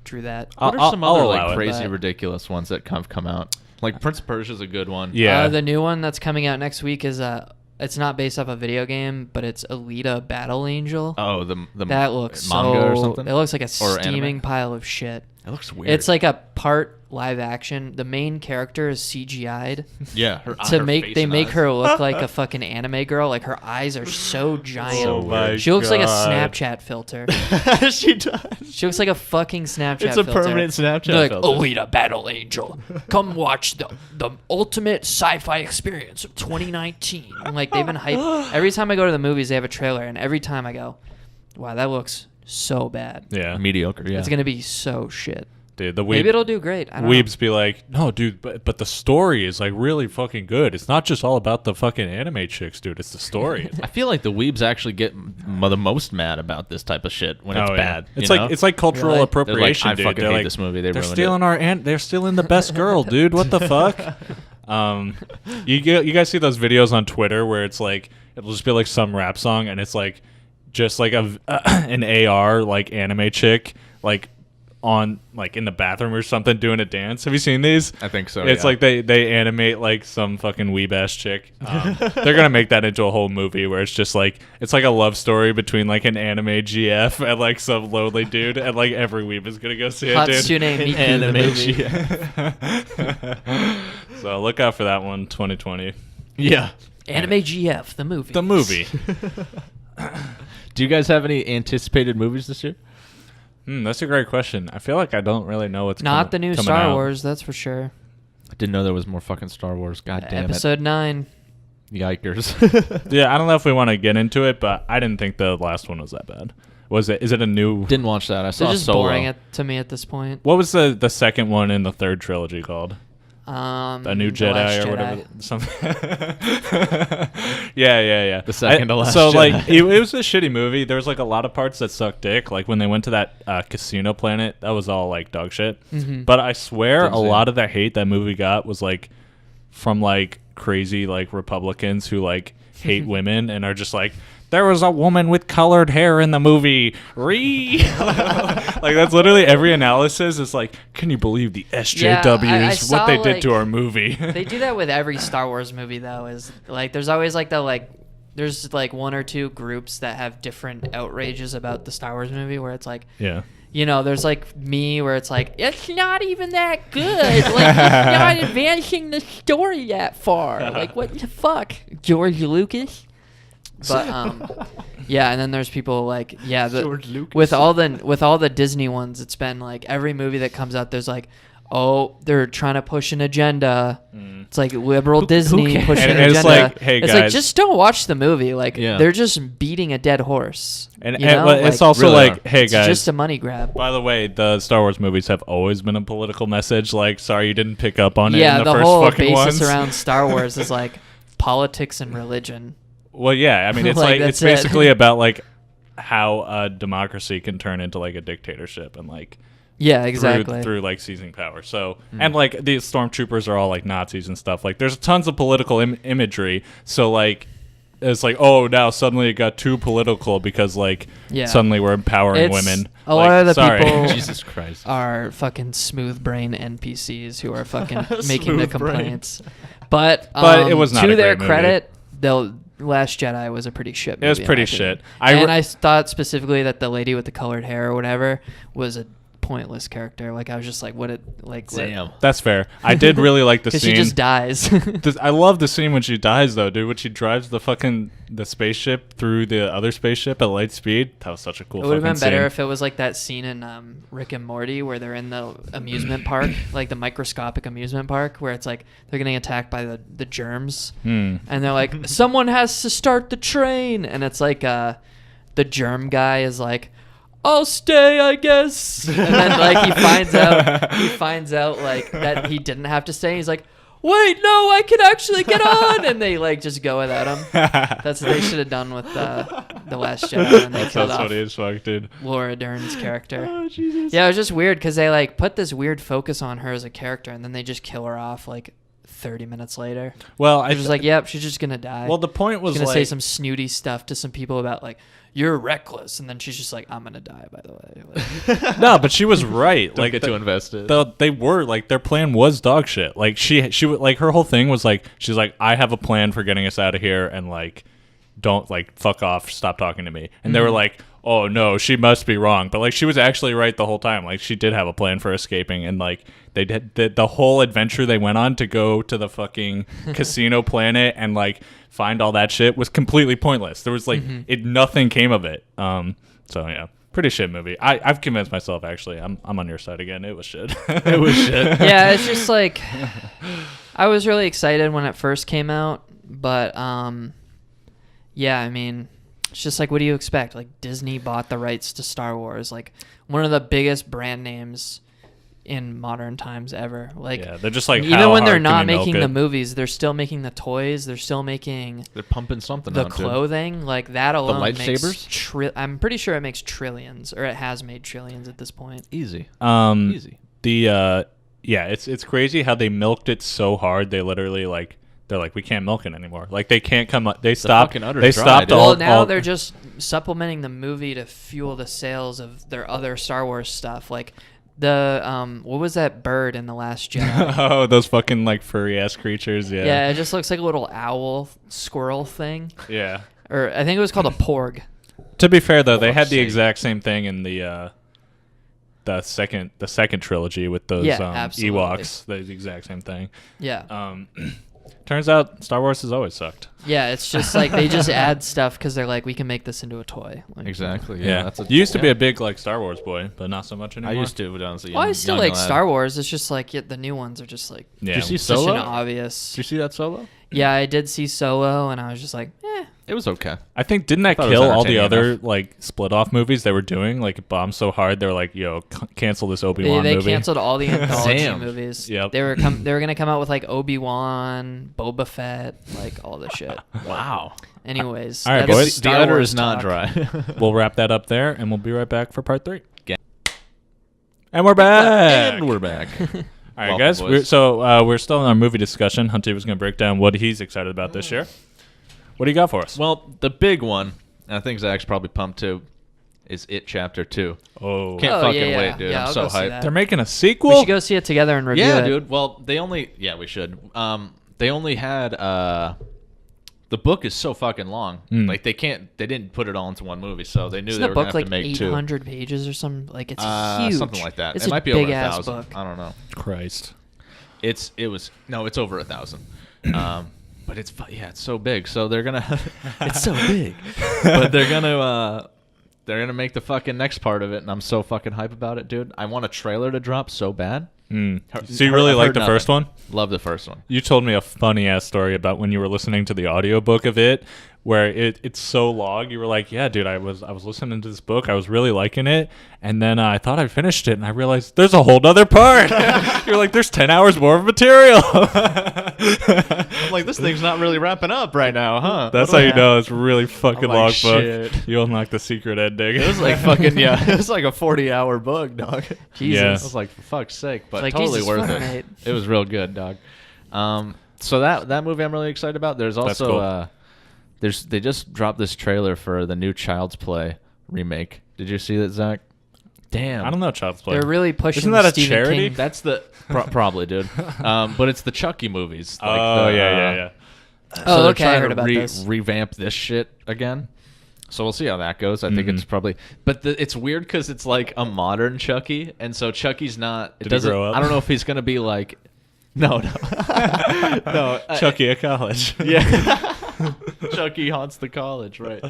drew that. What are I'll- some I'll other allow like it. crazy, But- ridiculous ones that have come out? Like Prince of Persia's a good one. Yeah. The new one that's coming out next week is it's not based off a video game, but it's Alita Battle Angel. Oh, the That looks manga so. or something. It looks like a Or anime? steaming pile of shit. It looks weird. It's like a part live action. The main character is CGI'd yeah. Her they face make and her eyes. look like a fucking anime girl. Like her eyes are so giant. Oh my She looks like a God. Snapchat filter. she does. She looks like a fucking Snapchat It's a filter. permanent Snapchat They're like, filter. Alita Battle Angel. Come watch the ultimate sci-fi experience of 2019. And like they've been hyped. Every time I go to the movies, they have a trailer, and every time I go, wow, that looks so bad. Yeah. Mediocre. Yeah. It's gonna be so shit. Dude, the Maybe it'll do great. I don't weebs be like, no, dude, but the story is like really fucking good. It's not just all about the fucking anime chicks, dude. It's the story. I feel like the weebs actually get the most mad about this type of shit when it's Oh, yeah. bad. It's you like know? it's like cultural Really? appropriation, They're like, I dude. fucking They're hate like, this movie. They They're ruined stealing they're stealing the best girl, dude. What the fuck? You guys see those videos on Twitter where it's like it'll just be like some rap song and it's like just like an AR like anime chick like on like in the bathroom or something doing a dance. Have you seen these? I think so. It's yeah. like they animate like some fucking weeb ass chick. They're gonna make that into a whole movie where it's just like it's like a love story between like an anime GF and like some lonely dude, and like every weeb is gonna go see it, dude. Hatsune Miku, the Anime movie. GF. So look out for that one, 2020. Yeah. Anime GF, the movie. The movie. Do you guys have any anticipated movies this year? That's a great question. I feel like I don't really know what's Not the new coming Star out. Wars, that's for sure. I didn't know there was more fucking Star Wars. God damn Episode 9. it. Yikers. Yeah, I don't know if we want to get into it, but I didn't think the last one was that bad. Was it? Is it a new? Didn't watch that. I saw They're just Solo. boring to me at this point. What was the second one in the third trilogy called? A New The Last Jedi or whatever. Jedi. Yeah. The second to last So like Jedi. it was a shitty movie. There was like a lot of parts that sucked dick. Like when they went to that casino planet, that was all like dog shit. Mhm. But I swear Didn't a see lot it. of the hate that movie got was like from like crazy like Republicans who like hate women and are just like, there was a woman with colored hair in the movie. Like that's literally every analysis is like, can you believe the SJWs I saw, what they did like, to our movie? They do that with every Star Wars movie, though. Is like there's always like there's like one or two groups that have different outrages about the Star Wars movie, where it's like, Yeah. you know, there's like me, where it's like it's not even that good. Like it's not advancing the story that far. Like what the fuck, George Lucas? But yeah, and then there's people like George Lucas. with all the Disney ones, it's been like every movie that comes out, there's like, oh, they're trying to push an agenda. It's like liberal Disney cares? pushing And an it's agenda. like, hey, it's like guys. just don't watch the movie. Like Yeah. they're just beating a dead horse. And, you know? but it's Like, also really like, are. hey it's guys, just a money grab. by the way, the Star Wars movies have always been a political message. Like, sorry you didn't pick up on it Yeah, in the the first whole fucking basis ones. around Star Wars is like politics and religion. Well, yeah, I mean, it's Like, like it's that's it. basically about like how a democracy can turn into like a dictatorship and like Yeah, exactly. through like seizing power. So and like these stormtroopers are all like Nazis and stuff. Like there's tons of political imagery. So like it's like, oh, now suddenly it got too political because like Yeah. suddenly we're empowering It's- women. a Like, lot of the sorry. people- Jesus Christ. Are fucking smooth brain NPCs who are fucking making the Smooth brain. complaints. But But it was not to a their great movie. credit, the Last Jedi was a pretty shit movie. It was in pretty my opinion. shit. I thought specifically that the lady with the colored hair or whatever was a pointless character. Like I was just like, what it like? Damn. That's fair. I did really like the Because scene. she just dies. I love the scene when she dies, though, dude. When she drives the spaceship through the other spaceship at light speed. That was such a cool. It would have fucking been better scene. if it was like that scene in Rick and Morty where they're in the amusement park, like the microscopic amusement park, where it's like they're getting attacked by the germs, and they're like, someone has to start the train, and it's like the germ guy is like, I'll stay, I guess, and then like he finds out like that he didn't have to stay. He's like, wait, no, I can actually get on, and they like just go without him. That's what they should have done with the Last Jedi, and they That's killed so off funny as fuck, dude. Laura Dern's character. Oh, Jesus. Yeah, it was just weird because they like put this weird focus on her as a character, and then they just kill her off like 30 minutes later. Well, I was just like, yep, she's just gonna die. well, the point was she's gonna like, say some snooty stuff to some people about like, you're reckless, and then she's just like, I'm gonna die, by the way. Like, no, but she was right. Don't Like get too invested. they were like their plan was dog shit. Like she would like her whole thing was like she's like, I have a plan for getting us out of here, and like don't like fuck off, stop talking to me. And they were like, oh no, she must be wrong. But like she was actually right the whole time. Like she did have a plan for escaping, and like they did the whole adventure they went on to go to the fucking casino planet and like find all that shit was completely pointless. There was like nothing came of it. So yeah. Pretty shit movie. I've convinced myself actually. I'm on your side again. It was shit. It was shit. yeah, it's just like I was really excited when it first came out, but yeah, I mean, it's just like, what do you expect? Like Disney bought the rights to Star Wars, like one of the biggest brand names in modern times ever. Like Yeah, they're just like, even how when they're hard can not we milk making the it? movies, they're still making the toys, they're still making They're pumping something the out, dude. clothing. Like that alone lightsabers? makes I'm pretty sure it makes trillions, or it has made trillions at this point. Easy. Easy. Yeah, it's crazy how they milked it so hard. They literally like they're like, we can't milk it anymore. Like they can't come up. They stopped. fucking udder's They dry, stopped dude. all. Well, now all- they're just supplementing the movie to fuel the sales of their other Star Wars stuff. Like the what was that bird in The Last Jedi? oh, those fucking like furry ass creatures. Yeah. Yeah, it just looks like a little owl squirrel thing, Yeah. or I think it was called a porg. To be fair though, they fuck's had the sake. exact same thing in the second trilogy with those Yeah, absolutely. Ewoks. The exact same thing. Yeah, Turns out Star Wars has always sucked. yeah. It's just like they just add stuff because they're like, we can make this into a toy. Like, Exactly. Yeah. That's a, you used to be yeah. a big like Star Wars boy, but not so much I anymore. used to when I was a young, Well, I still young like lad. Star Wars. It's just like the new ones are just like Yeah. Did you see such Solo? an obvious. Did you see that Solo? Yeah, I did see Solo, and I was just like, It was okay. I think didn't that Thought it was kill all the entertaining other enough. like split off movies they were doing? Like it bombed so hard they were like, "Yo, cancel this Obi-Wan They movie." canceled all the anthology Damn. movies. Yep. They were gonna come out with like Obi-Wan, Boba Fett, like all this shit. Wow. Anyways, All right, that's boys. The Star udder Wars is not talk. dry. We'll wrap that up there, and we'll be right back for part 3. Ga- And we're back. And we're back. All right, Welcome, guys. boys. We're still in our movie discussion. Hunty was going to break down what he's excited about this year. What do you got for us? Well, the big one, and I think Zach's probably pumped too, is It Chapter 2. Oh, Can't Oh, fucking yeah, wait, dude. yeah, I'm I'll so go see hyped. that. they're making a We sequel. should go see it together and review Yeah, it. dude. Well, we should. They only had the book is so fucking long. Like they didn't put it all into one movie, so they knew Isn't they the were gonna book have like to make 800 pages or something? Like it's two. huge. Something like that. It's It a might be over big ass 1,000. book. I don't know. Christ. It's over 1,000. But it's so big. So they're gonna it's so big. But they're gonna make the fucking next part of it, and I'm so fucking hype about it, dude. I want a trailer to drop so bad. So you really like the first one? Love the first one. You told me a funny ass story about when you were listening to the audiobook of it, where it's so long. You were like, "Yeah, dude, I was listening to this book. I was really liking it, and then I thought I finished it, and I realized there's a whole nother part." You're like, "There's 10 hours more of material." I'm like, this thing's not really wrapping up right now, huh? That's how you know it's a really fucking I'm like, long book. shit. You unlock the secret ending. It was like fucking it was like a 40-hour book, dog. Jesus. Yeah. I was like, for fuck's sake, but Like, totally Jesus worth fuck, it. mate. It was real good, dog. So that movie I'm really excited about. There's That's also cool. they just dropped this trailer for the new Child's Play remake. Did you see that, Zach? Damn. I don't know, Child's Play. They're really pushing. Isn't that a Stephen charity? King. That's the probably, dude. But it's the Chucky movies. Like Oh the, yeah. Oh, they're okay, I trying heard to about this. revamp this shit again. So we'll see how that goes. I think Mm-hmm. it's probably, but it's weird because it's like a modern Chucky, and so Chucky's not. It Did he doesn't. grow up? I don't know if he's gonna be like. No. No. Chucky at college. Yeah. Chucky haunts the college, right?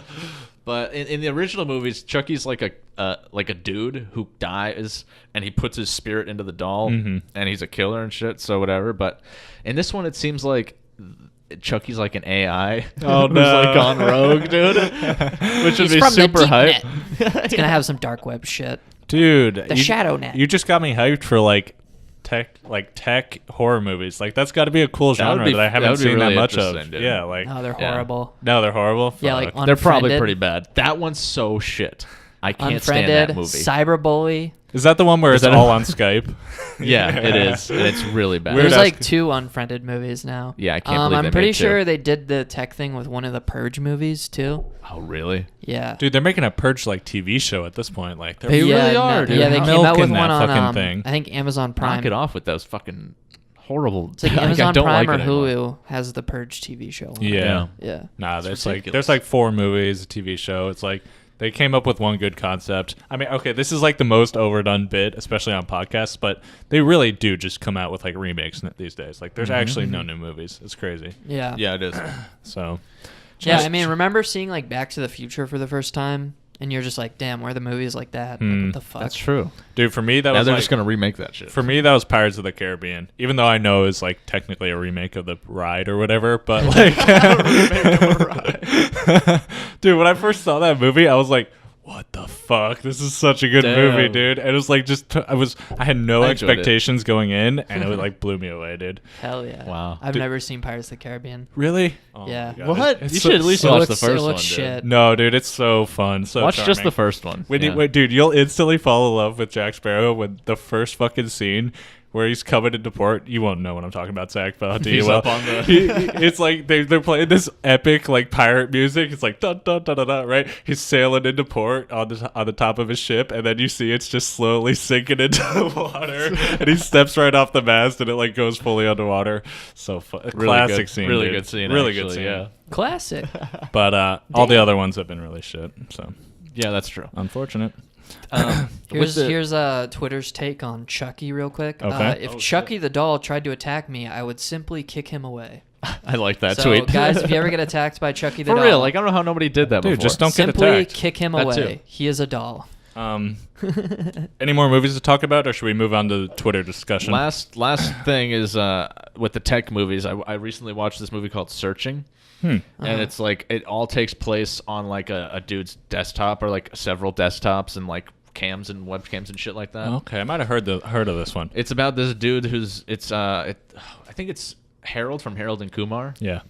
But in the original movies, Chucky's like a dude who dies, and he puts his spirit into the doll, and he's a killer and shit. So whatever. But in this one, it seems like Chucky's like an AI. Oh, who's no. like gone rogue, dude. Which would He's be from the super deep hype. net. It's gonna have some dark web shit. Dude, The Shadow Net. You just got me hyped for like tech horror movies. Like that's got to be a cool That would genre be- that I that haven't would be seen really that much of. interesting, dude. Yeah, like No, they're Yeah. horrible. no, they're horrible. Yeah, like Fuck. They're probably Unfriended. pretty bad. That one's so shit. I can't stand Unfriended, that movie. Cyberbully. Is that the one where Is it's that all a- on Skype? Yeah, it is. And it's really bad. Weird There's ass- like 2 unfriended movies now. Yeah, I can't believe I'm they pretty made 2. sure they did the tech thing with one of the Purge movies too. Oh, really? Yeah. Dude, they're making a Purge like TV show at this point. Like They yeah, really are, dude. Yeah, they How came out with milking one that on fucking thing. I think Amazon Prime. Knock it off with those fucking horrible. It's like I Amazon don't Prime like or it anymore. Hulu has the Purge TV show. On it. Yeah. Yeah. Nah, It's there's ridiculous. like 4 movies, a TV show. It's like they came up with one good concept. I mean, okay, this is like the most overdone bit, especially on podcasts, but they really do just come out with like remakes these days. Like there's actually no new movies. It's crazy. Yeah. Yeah, it is. So Yeah, just- I mean, remember seeing like Back to the Future for the first time, and you're just like, "Damn, where are the movies like that? Like, what the fuck?" That's true. dude, for me that Now was they're like, just gonna remake that shit. for me that was Pirates of the Caribbean. Even though I know it's like technically a remake of the ride or whatever, but like dude, when I first saw that movie, I was like, what the fuck? This is such a good Damn. movie, dude. And it was like I had no I enjoyed it. expectations going in, and it like blew me away, dude. Hell yeah. Wow. I've Dude. never seen Pirates of the Caribbean. Really? Oh Yeah. my God. What? It's You so- should at least so- watch It the looks- first it one. looks dude. shit. No, dude, it's so fun. So Watch just charming. the first one. When Yeah. wait, dude, you'll instantly fall in love with Jack Sparrow when the first fucking scene where he's coming into port. You won't know what I'm talking about, Zach, but I'll do you He's well. up on the- It's like they're playing this epic like pirate music. It's like da da da da da. Right? He's sailing into port on the top of his ship, and then you see it's just slowly sinking into the water, and he steps right off the mast, and it like goes fully underwater. So fun. Really Classic good- scene. really dude. good scene, Really good actually, scene. yeah. Classic. But all the other ones have been really shit. So Yeah, that's true. unfortunate. Here's With the- here's Twitter's take on Chucky real quick. Okay. If Chucky the doll tried to attack me, I would simply kick him away. I like that So tweet. guys, if you ever get attacked by Chucky the For doll, real, like I don't know how nobody did that Dude, before. just don't get simply attacked. kick him That away. too. He is a doll. Any more movies to talk about, or should we move on to the Twitter discussion? Last thing is with the tech movies. I recently watched this movie called Searching. And it's like it all takes place on like a dude's desktop or like several desktops and like cams and webcams and shit like that. Okay, I might have heard of this one. It's about this dude who's I think it's Harold from Harold and Kumar. Yeah.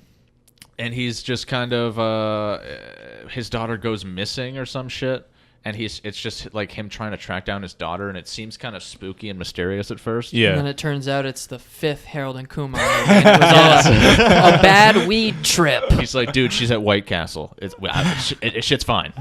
And he's just kind of his daughter goes missing or some shit, and it's just like him trying to track down his daughter, and it seems kind of spooky and mysterious at first. Yeah. And then it turns out it's the 5th Harold and Kumar movie. And it was all a bad weed trip. He's like, dude, she's at White Castle. Shit's fine.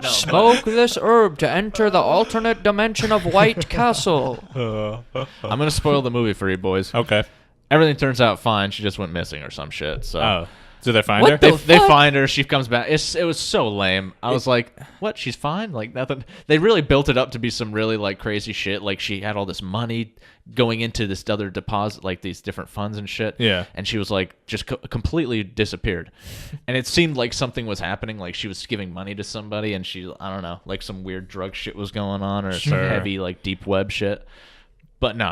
Smoke this herb to enter the alternate dimension of White Castle. I'm gonna spoil the movie for you boys. Okay. Everything turns out fine. She just went missing or some shit. So. Oh. Did they find What her? the They fuck? find her. She comes back. It was so lame. I was like, "What? She's fine? Like nothing." They really built it up to be some really like crazy shit. Like she had all this money going into this other deposit, like these different funds and shit. Yeah. And she was like just completely disappeared. And it seemed like something was happening. Like she was giving money to somebody, and I don't know, like some weird drug shit was going on, or some Sure. heavy like deep web shit. But no,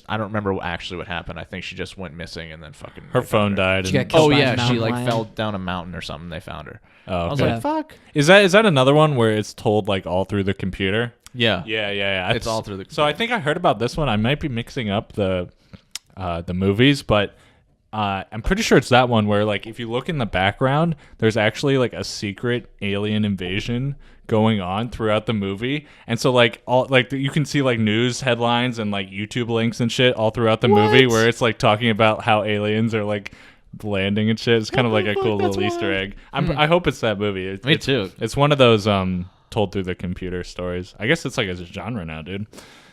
I don't remember actually what happened. I think she just went missing and then fucking... Her phone died. She got And, killed. Oh by a yeah, she mountain like lion. fell down a mountain or something. They found her. oh, I was okay. like, fuck. Is that another one where it's told like all through the computer? Yeah. Yeah. It's all through the So I think I heard about this one. I might be mixing up the movies, but I'm pretty sure it's that one where like if you look in the background, there's actually like a secret alien invasion going on throughout the movie, and so like all like you can see like news headlines and like YouTube links and shit all throughout the movie where it's like talking about how aliens are like landing and shit. It's kind of like a cool little Easter egg. I hope it's that movie. Me too. It's one of those told through the computer stories. I guess it's like a genre now, dude.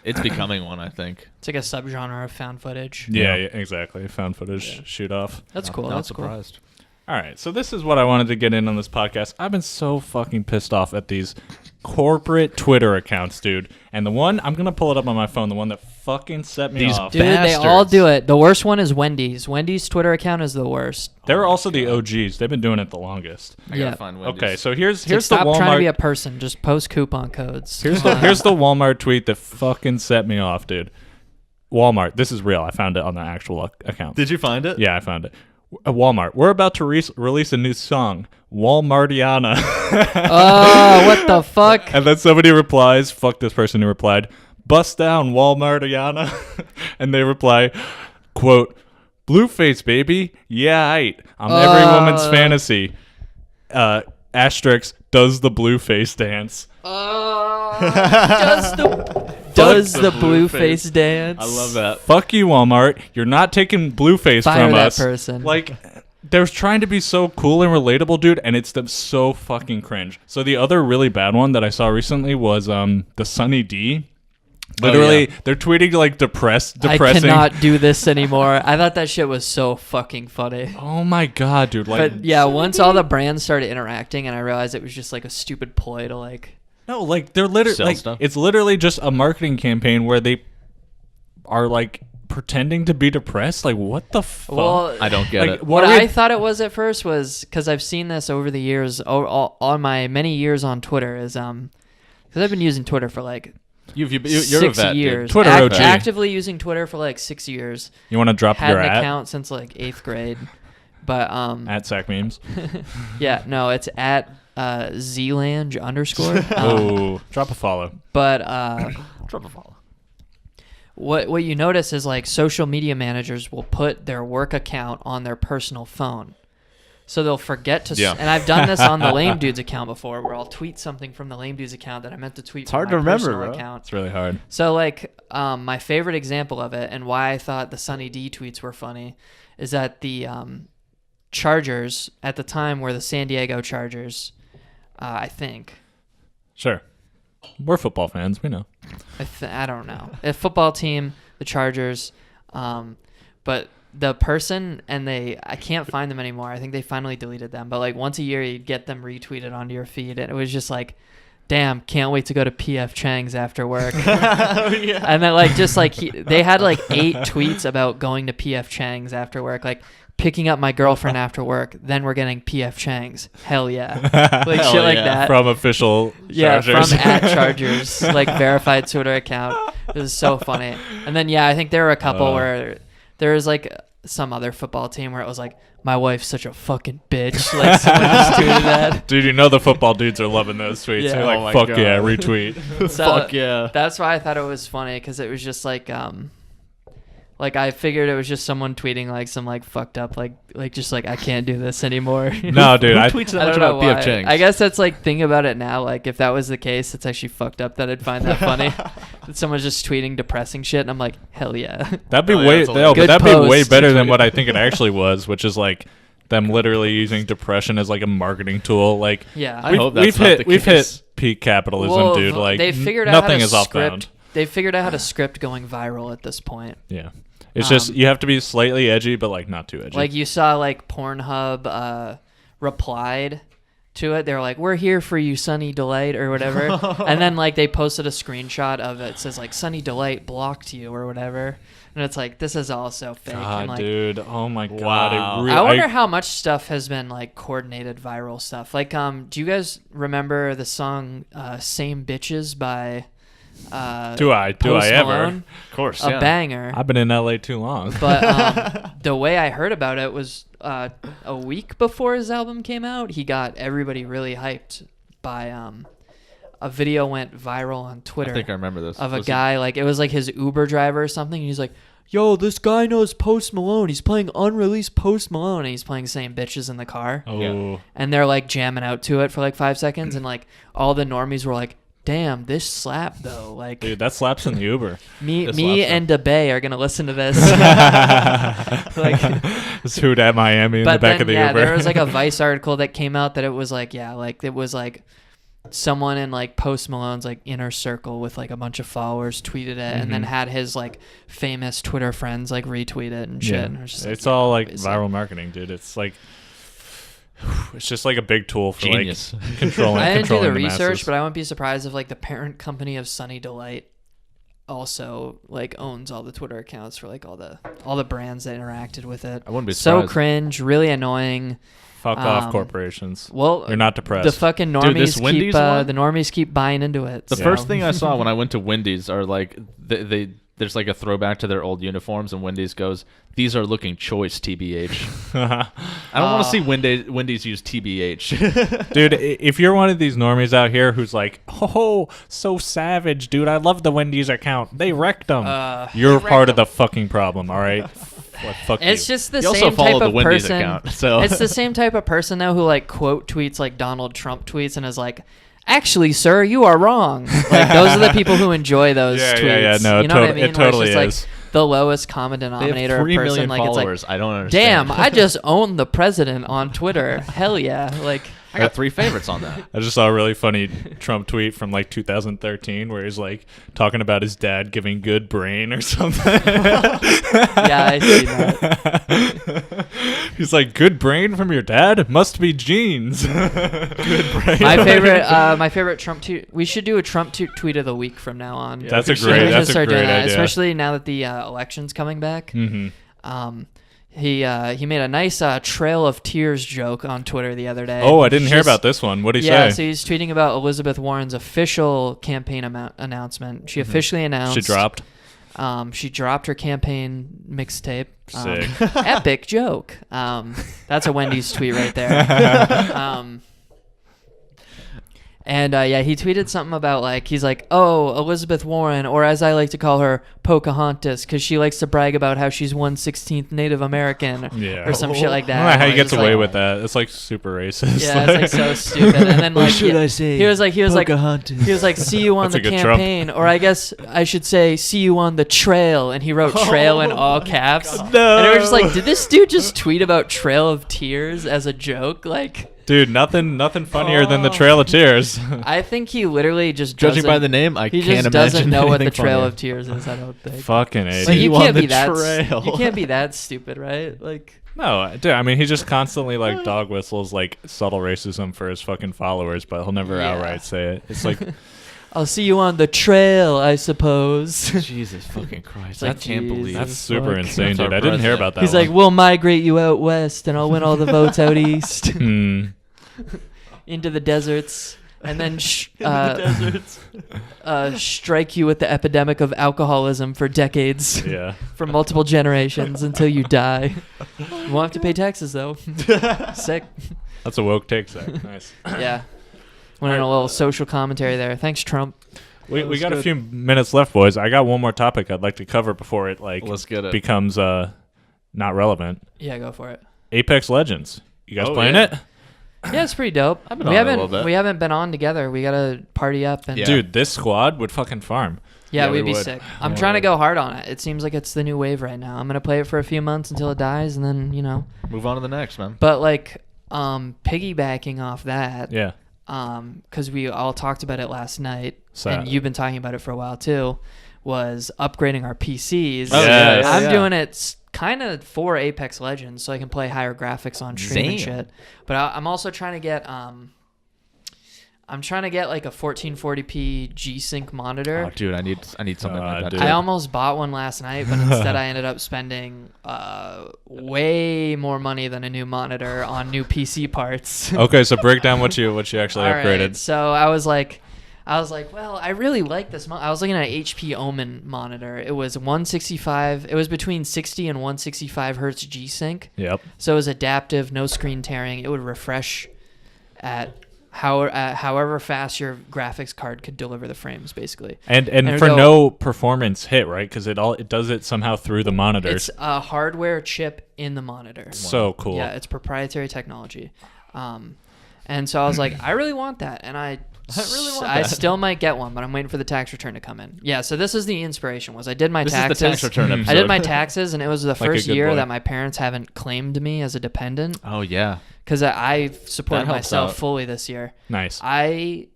It's becoming one, I think. It's like a subgenre of found footage. Yeah, exactly. Found footage shoot off. That's cool. Not That's cool. surprised. All right, so this is what I wanted to get in on this podcast. I've been so fucking pissed off at these corporate Twitter accounts, dude. And the one, I'm going to pull it up on my phone, the one that fucking set me These off. Dude, they all Bastards. do it. The worst one is Wendy's. Wendy's Twitter account is the worst. They're also the OGs. They've been doing it the longest. I Yeah. gotta find Wendy's. Okay, so here's It's like, the stop trying to be a Walmart. person. Just post coupon codes. Here's the Walmart tweet that fucking set me off, dude. Walmart, this is real. I found it on the actual account. Did you find it? Yeah, I found it. Walmart, we're about to release a new song, Walmartiana. Oh, what the fuck? And then somebody replies, fuck this person who replied, bust down Walmartiana. And they reply, quote, Blueface, baby. Yeah, aight. I'm every woman's fantasy. Asterisk, does the Blueface dance. Does the the blue blue face face. dance? I love that. Fuck you, Walmart. You're not taking Blueface Fire from that us. person. Like, they're trying to be so cool and relatable, dude, and it's so fucking cringe. So the other really bad one that I saw recently was the Sunny D. Literally, they're tweeting like depressing. I cannot do this anymore. I thought that shit was so fucking funny. Oh my god, dude! Like, But yeah, once all the brands started interacting and I realized it was just like a stupid ploy to like... no, like they're literally Sell like stuff? it's literally just a marketing campaign where they are like pretending to be depressed. Like, what the fuck? Well, I don't get like, it. what are we- I thought it was at first was because I've seen this over the years, on my many years on Twitter, is because I've been using Twitter for like You're a 6 vet, dude. years. Twitter OG. Actively using Twitter for like 6 years. You want to drop Had your an at account since like 8th grade, but Sack Memes? yeah, no, it's at Zlange _ Oh, drop a follow. But Drop a follow. what you notice is like social media managers will put their work account on their personal phone. So they'll forget to, Yeah. and I've done this on the Lame Dudes account before, where I'll tweet something from the Lame Dudes account that I meant to tweet from hard my to remember, personal bro. account. It's really hard. So like, my favorite example of it, and why I thought the Sunny D tweets were funny, is that the Chargers at the time were the San Diego Chargers, I think. Sure. We're football fans. We know. I don't know. A football team, the Chargers, but the person, and I can't find them anymore. I think they finally deleted them. But like once a year, you'd get them retweeted onto your feed, and it was just like, damn, can't wait to go to PF Chang's after work. And then like just like they had like 8 tweets about going to PF Chang's after work, like picking up my girlfriend after work. Then we're getting PF Chang's. Hell yeah, like Hell shit like yeah. that. From official Yeah, Chargers. from at Chargers, like verified Twitter account. It was so funny. And then yeah, I think there were a couple where there was like some other football team where it was like, my wife's such a fucking bitch. Like someone just tweeted that. Dude, you know the football dudes are loving those tweets. Yeah. They're Oh like, my fuck God. yeah, retweet. So Fuck yeah. That's why I thought it was funny, because it was just like I figured it was just someone tweeting like some like fucked up like just like I can't do this anymore. No, dude, Who I tweets I that much don't know about P.F. why. Chang's? I guess that's like thinking about it now. Like if that was the case, it's actually fucked up that I'd find that funny. That someone's just tweeting depressing shit, and I'm like, hell yeah. that'd be Oh, yeah, way that's no, hilarious. but Good that'd be way post. better than what I think it actually was, which is like them literally using depression as like a marketing tool. Like Yeah. I hope that's not the we've case. hit peak capitalism, Well, dude. Like they figured out how nothing to is off script. bound. They figured out how to script going viral at this point. Yeah. It's just Um, you have to be slightly edgy, but like not too edgy. Like you saw like Pornhub replied to it. They were like, "We're here for you, Sunny Delight," or whatever. And then like they posted a screenshot of it. It says like Sunny Delight blocked you or whatever. And it's like, this is all so fake. God, and like, dude. Oh my god. Wow. I wonder how much stuff has been like coordinated viral stuff. Like, do you guys remember the song "Same Bitches" by Do I Post ever? Malone? Of course, A yeah. banger. I've been in LA too long. But the way I heard about it was a week before his album came out. He got everybody really hyped by a video went viral on Twitter. I think I remember this. Of a Was it- guy, like it was like his Uber driver or something. And he's like, "Yo, this guy knows Post Malone. He's playing unreleased Post Malone, and he's playing Same Bitches in the car." Oh. Yeah. And they're like jamming out to it for like 5 seconds, and like all the normies were like, "Damn, this slap though." Like Dude, that slaps in the Uber. me This me slaps, and DeBay are gonna listen to this. Like, It's Hoot at Miami in the but back then, of the yeah, Uber. there was like a Vice article that came out that it was like, yeah, like it was like someone in like Post Malone's like inner circle with like a bunch of followers tweeted it, and then had his like famous Twitter friends like retweet it and shit. Yeah. And it was just, It's like, all like obviously. viral marketing, dude. It's like it's just like a big tool for Genius. like controlling. I didn't do the controlling research, masses. but I wouldn't be surprised if like the parent company of Sunny Delight also like owns all the Twitter accounts for like all the brands that interacted with it. I wouldn't be So surprised. cringe, really annoying. Fuck off, um, corporations. Well, You're not depressed. the fucking Dude, this normies Wendy's keep one? the normies keep buying into it. The so. first thing I saw when I went to Wendy's are like they there's like a throwback to their old uniforms, and Wendy's goes, "These are looking choice, TBH." I don't want to see Wendy's use TBH. Dude, if you're one of these normies out here who's like, oh, so savage, dude, I love the Wendy's account. They wrecked them. You're part of the fucking problem, all right? Fuck It's you. just the You also same follow type the of Wendy's person. account, so- It's the same type of person though who like quote tweets like Donald Trump tweets and is like, "Actually, sir, you are wrong." Like those are the people who enjoy those Yeah, tweets. yeah, no, you know what I it mean? Where it's totally just, is. Like the lowest common They denominator have 3 of person. million Like followers. it's like, I don't understand. damn, I just own the president on Twitter. Hell yeah! Like I got 3 favorites on that. I just saw a really funny Trump tweet from like 2013 where he's like talking about his dad giving good brain or something. yeah, I see that. He's like, good brain from your dad? Must be genes. Good brain. My favorite Trump tweet. We should do a Trump tweet of the week from now on. That's a We should great- that's a start doing great that, idea. especially now that the election's coming back. Mm-hmm. He made a nice Trail of Tears joke on Twitter the other day. Oh, I didn't hear Just- about this one. What did he Yeah, say? so he's tweeting about Elizabeth Warren's official campaign announcement. She officially announced. She dropped. She dropped her campaign mixtape. Sick. Epic joke. That's a Wendy's tweet right there. And yeah, he tweeted something about like he's like, "Oh, Elizabeth Warren, or as I like to call her, Pocahontas, because she likes to brag about how she's 1/16th Native American, Yeah. or some shit like I that." don't know how And he I gets was away like, with that. It's like super racist. Yeah, it's like so stupid. And then like, should yeah, I say? he was like, Pocahontas. he was like, "See you on That's the a good Trump. campaign," or I guess I should say, "See you on the trail," and he wrote "trail" in all caps. And they were just like, "Did this dude just tweet about Trail of Tears as a joke?" Like. Dude, nothing funnier than the Trail of Tears. I think he literally just Judging by doesn't- the name, I he can't just imagine doesn't know what the anything Trail funnier. of Tears is. I don't think. Fucking A. Like, See you you on can't the be that. trail. You can't be that stupid, right? Like. No, dude, I mean, he just constantly like dog whistles like subtle racism for his fucking followers, but he'll never Yeah. outright say it. It's like, I'll see you on the trail, I suppose. Jesus fucking Christ! like, I can't Jesus. believe that's Fuck. super insane, That's our dude. I didn't hear president. about that He's one. like, we'll migrate you out west, and I'll win all the votes out east Hmm. into the deserts. and then deserts. strike you with the epidemic of alcoholism for decades, Yeah. for multiple generations until you die. You won't have to pay taxes though. Sick. That's a woke take, Zach. Nice. Yeah. Went in a little social commentary there. Thanks, Trump. We got a few minutes left, boys. I got one more topic I'd like to cover before it Let's get it. becomes not relevant. Yeah, go for it. Apex Legends. You guys playing yeah. it? Yeah, it's pretty dope. I've been on it a little bit. We haven't been on together. We gotta party up and Yeah. Dude, this squad would fucking farm. yeah, Yeah, we'd we be would. sick. I'm trying to go hard on it. It seems like it's the new wave right now. I'm gonna play it for a few months until it dies, and then Move on to the next, man. But like, piggybacking off that, Yeah. because we all talked about it last night, Sad. and you've been talking about it for a while too, was upgrading our PCs. Oh, yeah, yeah, I'm yeah. doing it kind of for Apex Legends, so I can play higher graphics on stream and Damn. shit. But I'm also trying to get like a 1440p G-Sync monitor. Oh, dude, I need something like that. dude. too. I almost bought one last night, but instead I ended up spending way more money than a new monitor on new PC parts. Okay, so break down what you actually All upgraded. right, so I was like, well, I really like this. I was looking at an HP Omen monitor. It was 165. It was between 60 and 165 hertz G-Sync. Yep. So it was adaptive, no screen tearing. It would refresh at however fast your graphics card could deliver the frames, basically. And And for go- no performance hit, right? Because it does it somehow through the monitors. It's a hardware chip in the monitor. So cool. Yeah, it's proprietary technology. And so I was like, I really want that, and I really want I that. still might get one, but I'm waiting for the tax return to come in. Yeah, so this is the inspiration. Was I did my This taxes. is the tax return Mhm. episode. I did my taxes, and it was the Like a first good year boy. that my parents haven't claimed me as a dependent Oh yeah. because I supported That helps myself out. fully this year. Nice. I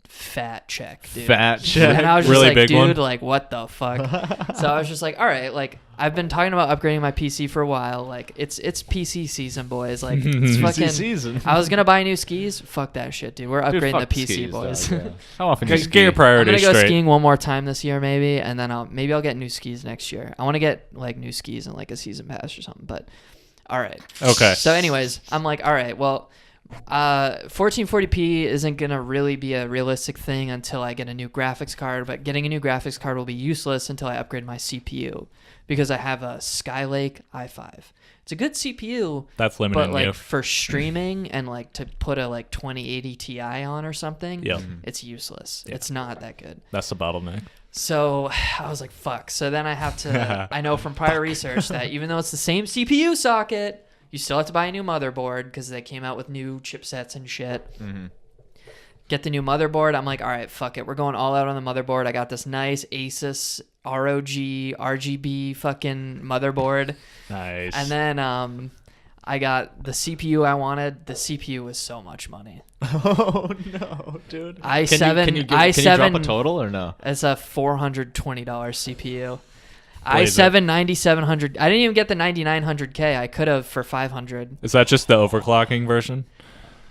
fat check, dude. Fat check. And I was just Really like, big dude, one? like, what the fuck? So I was just like, all right, like, I've been talking about upgrading my PC for a while. Like, it's PC season, boys. Like, it's PC fucking. season. I was gonna buy new skis. Fuck that shit, dude. We're Dude, upgrading fuck the PC, skis, boys. dog, yeah. How often do you Get your ski? I'm priorities gonna go straight. skiing one more time this year, maybe, and then I'll get new skis next year. I want to get like new skis and like a season pass or something. But all right. Okay. So, anyways, I'm like, all right, well, 1440p isn't gonna really be a realistic thing until I get a new graphics card. But getting a new graphics card will be useless until I upgrade my CPU because I have a Skylake i5. It's a good CPU, That's limiting but like you. for streaming and like to put a like 2080 Ti on or something, Yep. it's useless. Yeah. It's not that good. That's the bottleneck. So I was like, fuck. So then I have to, I know from prior research that even though it's the same CPU socket, you still have to buy a new motherboard because they came out with new chipsets and shit. Mhm. Get the new motherboard. I'm like, all right, fuck it. We're going all out on the motherboard. I got this nice Asus ROG RGB fucking motherboard. Nice. And then I got the CPU I wanted. The CPU was so much money. Oh no, dude. i7. Can you i7 drop a total or no? It's a $420 CPU. Blaze i7 9700. I didn't even get the 9900K. I could have for 500. Is that just the overclocking version?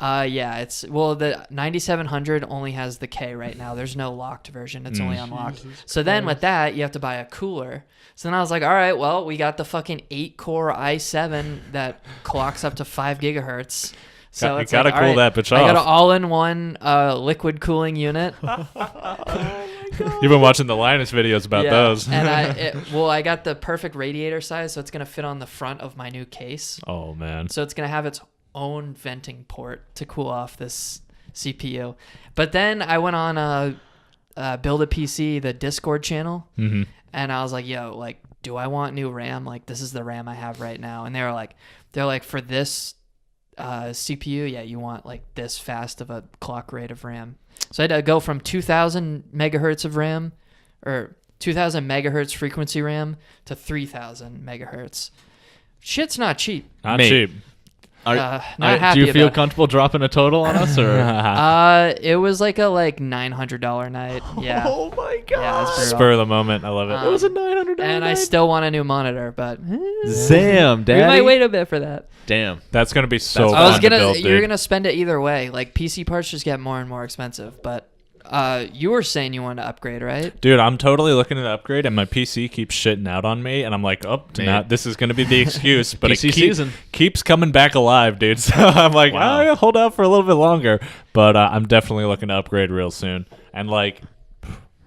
Yeah, it's the 9700 only has the K right now. There's no locked version. It's only unlocked. So then with that, you have to buy a cooler. So then I was like, all right, well, we got the fucking 8-core i7 that clocks up to 5 gigahertz. So You it's gotta like, all cool right, that bitch I got an off. all-in-one liquid cooling unit. You've been watching the Linus videos about those. And I got the perfect radiator size, so it's gonna fit on the front of my new case. Oh man. So it's gonna have its own venting port to cool off this CPU. But then I went on Build a PC, the Discord channel, Mm-hmm. and I was like, yo, like, do I want new RAM? Like, this is the RAM I have right now. And they're like, for this CPU, yeah, you want like this fast of a clock rate of RAM. So I had to go from 2000 megahertz of RAM, or 2000 megahertz frequency RAM, to 3000 megahertz. Shit's not cheap. Not Mate. cheap. Not Do happy you feel about it. comfortable dropping a total on us or? It was like a $900 night. Yeah. Oh my god. Yeah, it's brutal. Spur of the moment. I love it. Um, It was a $900. And I still want a new monitor, but Damn, we daddy. might wait a bit for that. Damn. That's gonna be so That's- fun I was to build, you're dude. gonna spend it either way. Like PC parts just get more and more expensive, but you were saying you wanted to upgrade, right? Dude, I'm totally looking to upgrade, and my PC keeps shitting out on me, and I'm like, now this is going to be the excuse, but PC season keeps coming back alive, dude. So I'm like, Wow. hold out for a little bit longer, but I'm definitely looking to upgrade real soon. And like,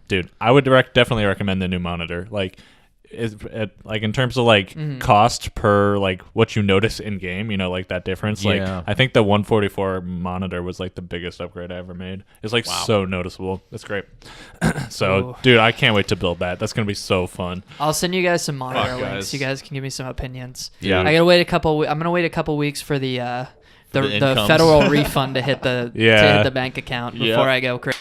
dude, I would definitely recommend the new monitor. Like, like in terms of like cost per like what you notice in game, you know, like that difference. Like I think the 144 monitor was like the biggest upgrade I ever made. It's like so noticeable. It's great. So dude, I can't wait to build that. That's gonna be so fun. I'll send you guys some monitor links. guys. You guys can give me some opinions. Yeah. I gotta wait a couple. I'm gonna wait a couple weeks for the incomes. federal refund to hit the to hit the bank account before I go crazy.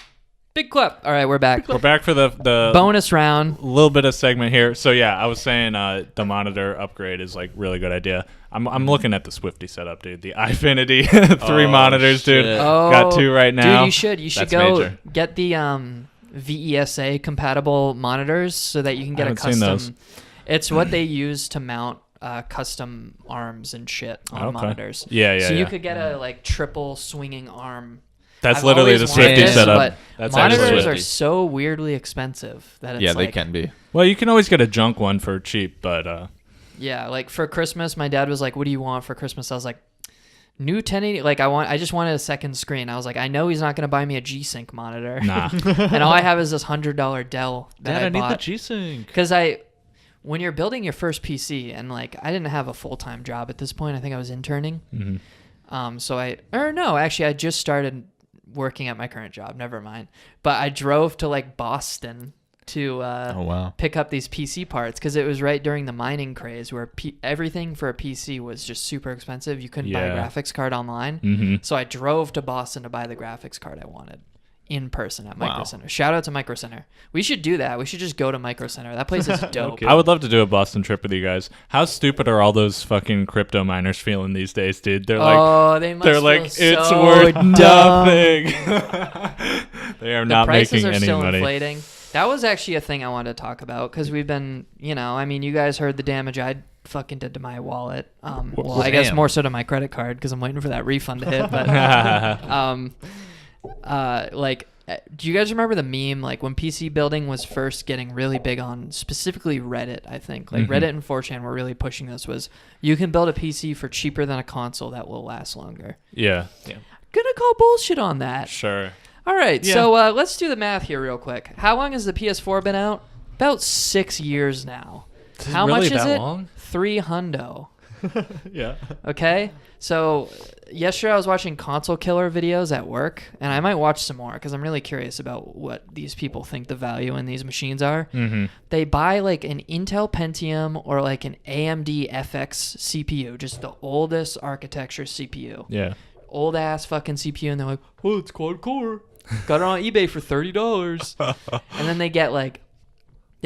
Big clip. All right, we're back. We're back for the Bonus round. little bit of segment here. So yeah, I was saying the monitor upgrade is like really good idea. I'm looking at the Swifty setup, dude. The Ifinity 3 monitors, dude. shit. Got 2 right now. Dude, you should That's go major. get the VESA compatible monitors so that you can get a haven't seen those. custom. It's what they use to mount custom arms and shit on monitors. Yeah. So you could get a like triple swinging arm. That's I've literally the always wanted Swifty this, setup. But That's monitors actually are so weirdly expensive that it's Yeah, they like, can be. Well, you can always get a junk one for cheap, but yeah, like for Christmas, my dad was like, "What do you want for Christmas?" I was like, "New 1080." Like I just wanted a second screen. I was like, I know he's not gonna buy me a G-Sync monitor. nah. And all I have is this $100 Dell that Dad, I need the bought. G-Sync. Because when you're building your first PC, and like I didn't have a full-time job at this point. I think I was interning. So I just started working at my current job. Never mind. But I drove to like Boston to pick up these PC parts because it was right during the mining craze where everything for a PC was just super expensive. You couldn't buy a graphics card online. So I drove to Boston to buy the graphics card I wanted in person at Micro Center. Shout out to Micro Center. We should do that. We should just go to Micro Center. That place is dope. I would love to do a Boston trip with you guys. How stupid are all those fucking crypto miners feeling these days, dude? They're like, they must they're feel like, it's so worth dumb. nothing. They are The not prices making are any still money. inflating. That was actually a thing I wanted to talk about because we've been, you guys heard the damage I fucking did to my wallet. Well, I guess more so to my credit card because I'm waiting for that refund to hit. But do you guys remember the meme like when PC building was first getting really big on specifically Reddit? I think like Reddit and 4chan were really pushing this. Was you can build a PC for cheaper than a console that will last longer. Yeah. Gonna call bullshit on that. Sure. All right, so let's do the math here real quick. How long has the PS4 been out? About 6 years now. How really much is that it? long? $300. Yeah. Okay, so yesterday I was watching console killer videos at work, and I might watch some more because I'm really curious about what these people think the value in these machines are. They buy like an Intel Pentium or like an AMD FX CPU, just the oldest architecture CPU. Yeah. Old ass fucking CPU, and they're like, "Oh, it's quad core. Got it on eBay for $30." And then they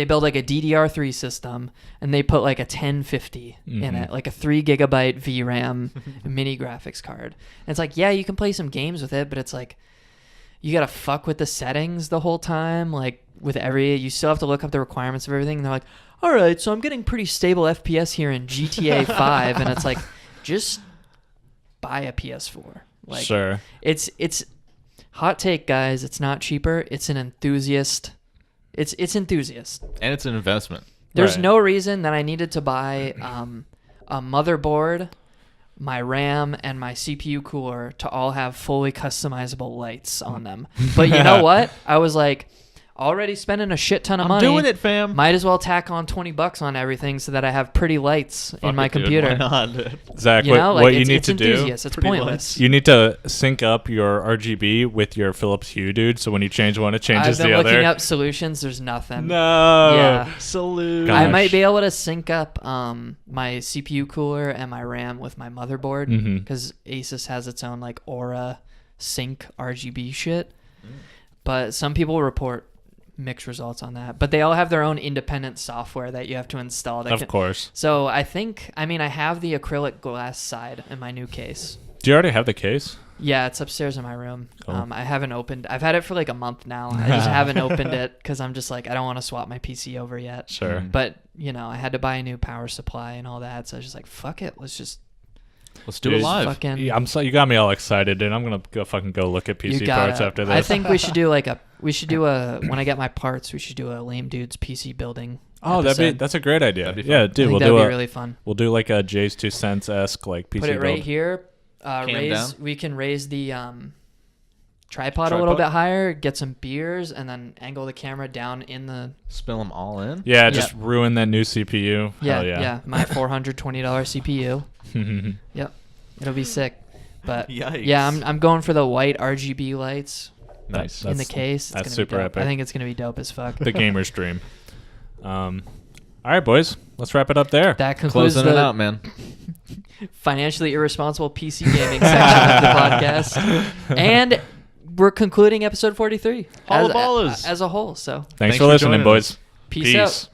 build like a DDR3 system, and they put like a 1050 in it, like a 3 gigabyte VRAM mini graphics card. And it's like, yeah, you can play some games with it, but it's like you gotta fuck with the settings the whole time. Like you still have to look up the requirements of everything. And they're like, all right, so I'm getting pretty stable FPS here in GTA 5, and it's like, just buy a PS4. Like, sure. It's hot take, guys. It's not cheaper. It's an enthusiast. It's enthusiast. And it's an investment. There's no reason that I needed to buy a motherboard, my RAM, and my CPU cooler to all have fully customizable lights on them. But you know what? I was like, already spending a shit ton of money. I'm doing it, fam. Might as well tack on $20 on everything so that I have pretty lights in my Dude, computer. why not, dude? Zach, You know, like, what you it's need to do, enthusiast. It's pointless. you need to sync up your RGB with your Philips Hue, dude. So when you change one, it changes I've been the other. looking up solutions. There's nothing. No. Yeah. Salute. Gosh. I might be able to sync up my CPU cooler and my RAM with my motherboard because Asus has its own like Aura sync RGB shit. But some people report mixed results on that. But they all have their own independent software that you have to install. Of course. So I have the acrylic glass side in my new case. Do you already have the case? Yeah, it's upstairs in my room. Cool. I haven't opened. I've had it for like a month now. I just haven't opened it because I'm just like I don't want to swap my PC over yet. Sure. But I had to buy a new power supply and all that, so I was just like, fuck it, let's just Let's do it Dude, live. Fucking, Yeah, you got me all excited, dude. I'm gonna go look at you PC gotta- parts after this. I think we should do when I get my parts, we should do a lame dudes PC building. Oh, episode. that's a great idea. That'd be fun. Yeah, I dude, think we'll that'd do be a really fun. we'll do like a Jay's 2 cents esque like PC Put it right build. here. Cam down. We can raise the tripod a little bit higher, get some beers, and then angle the camera down in the. Spill them all in. Yeah, just ruin that new CPU. Yeah, Hell yeah. my $420 CPU. Yep, it'll be sick. But Yikes. yeah, I'm going for the white RGB lights Nice. in the case. It's that's gonna super be dope. epic. I think it's gonna be dope as fuck. The gamer's dream. All right, boys, let's wrap it up there. That concludes Closing it the out, man. financially irresponsible PC gaming section of the podcast, and we're concluding episode 43 Holla ballers. as a whole. So Thanks for listening, joining boys. peace out.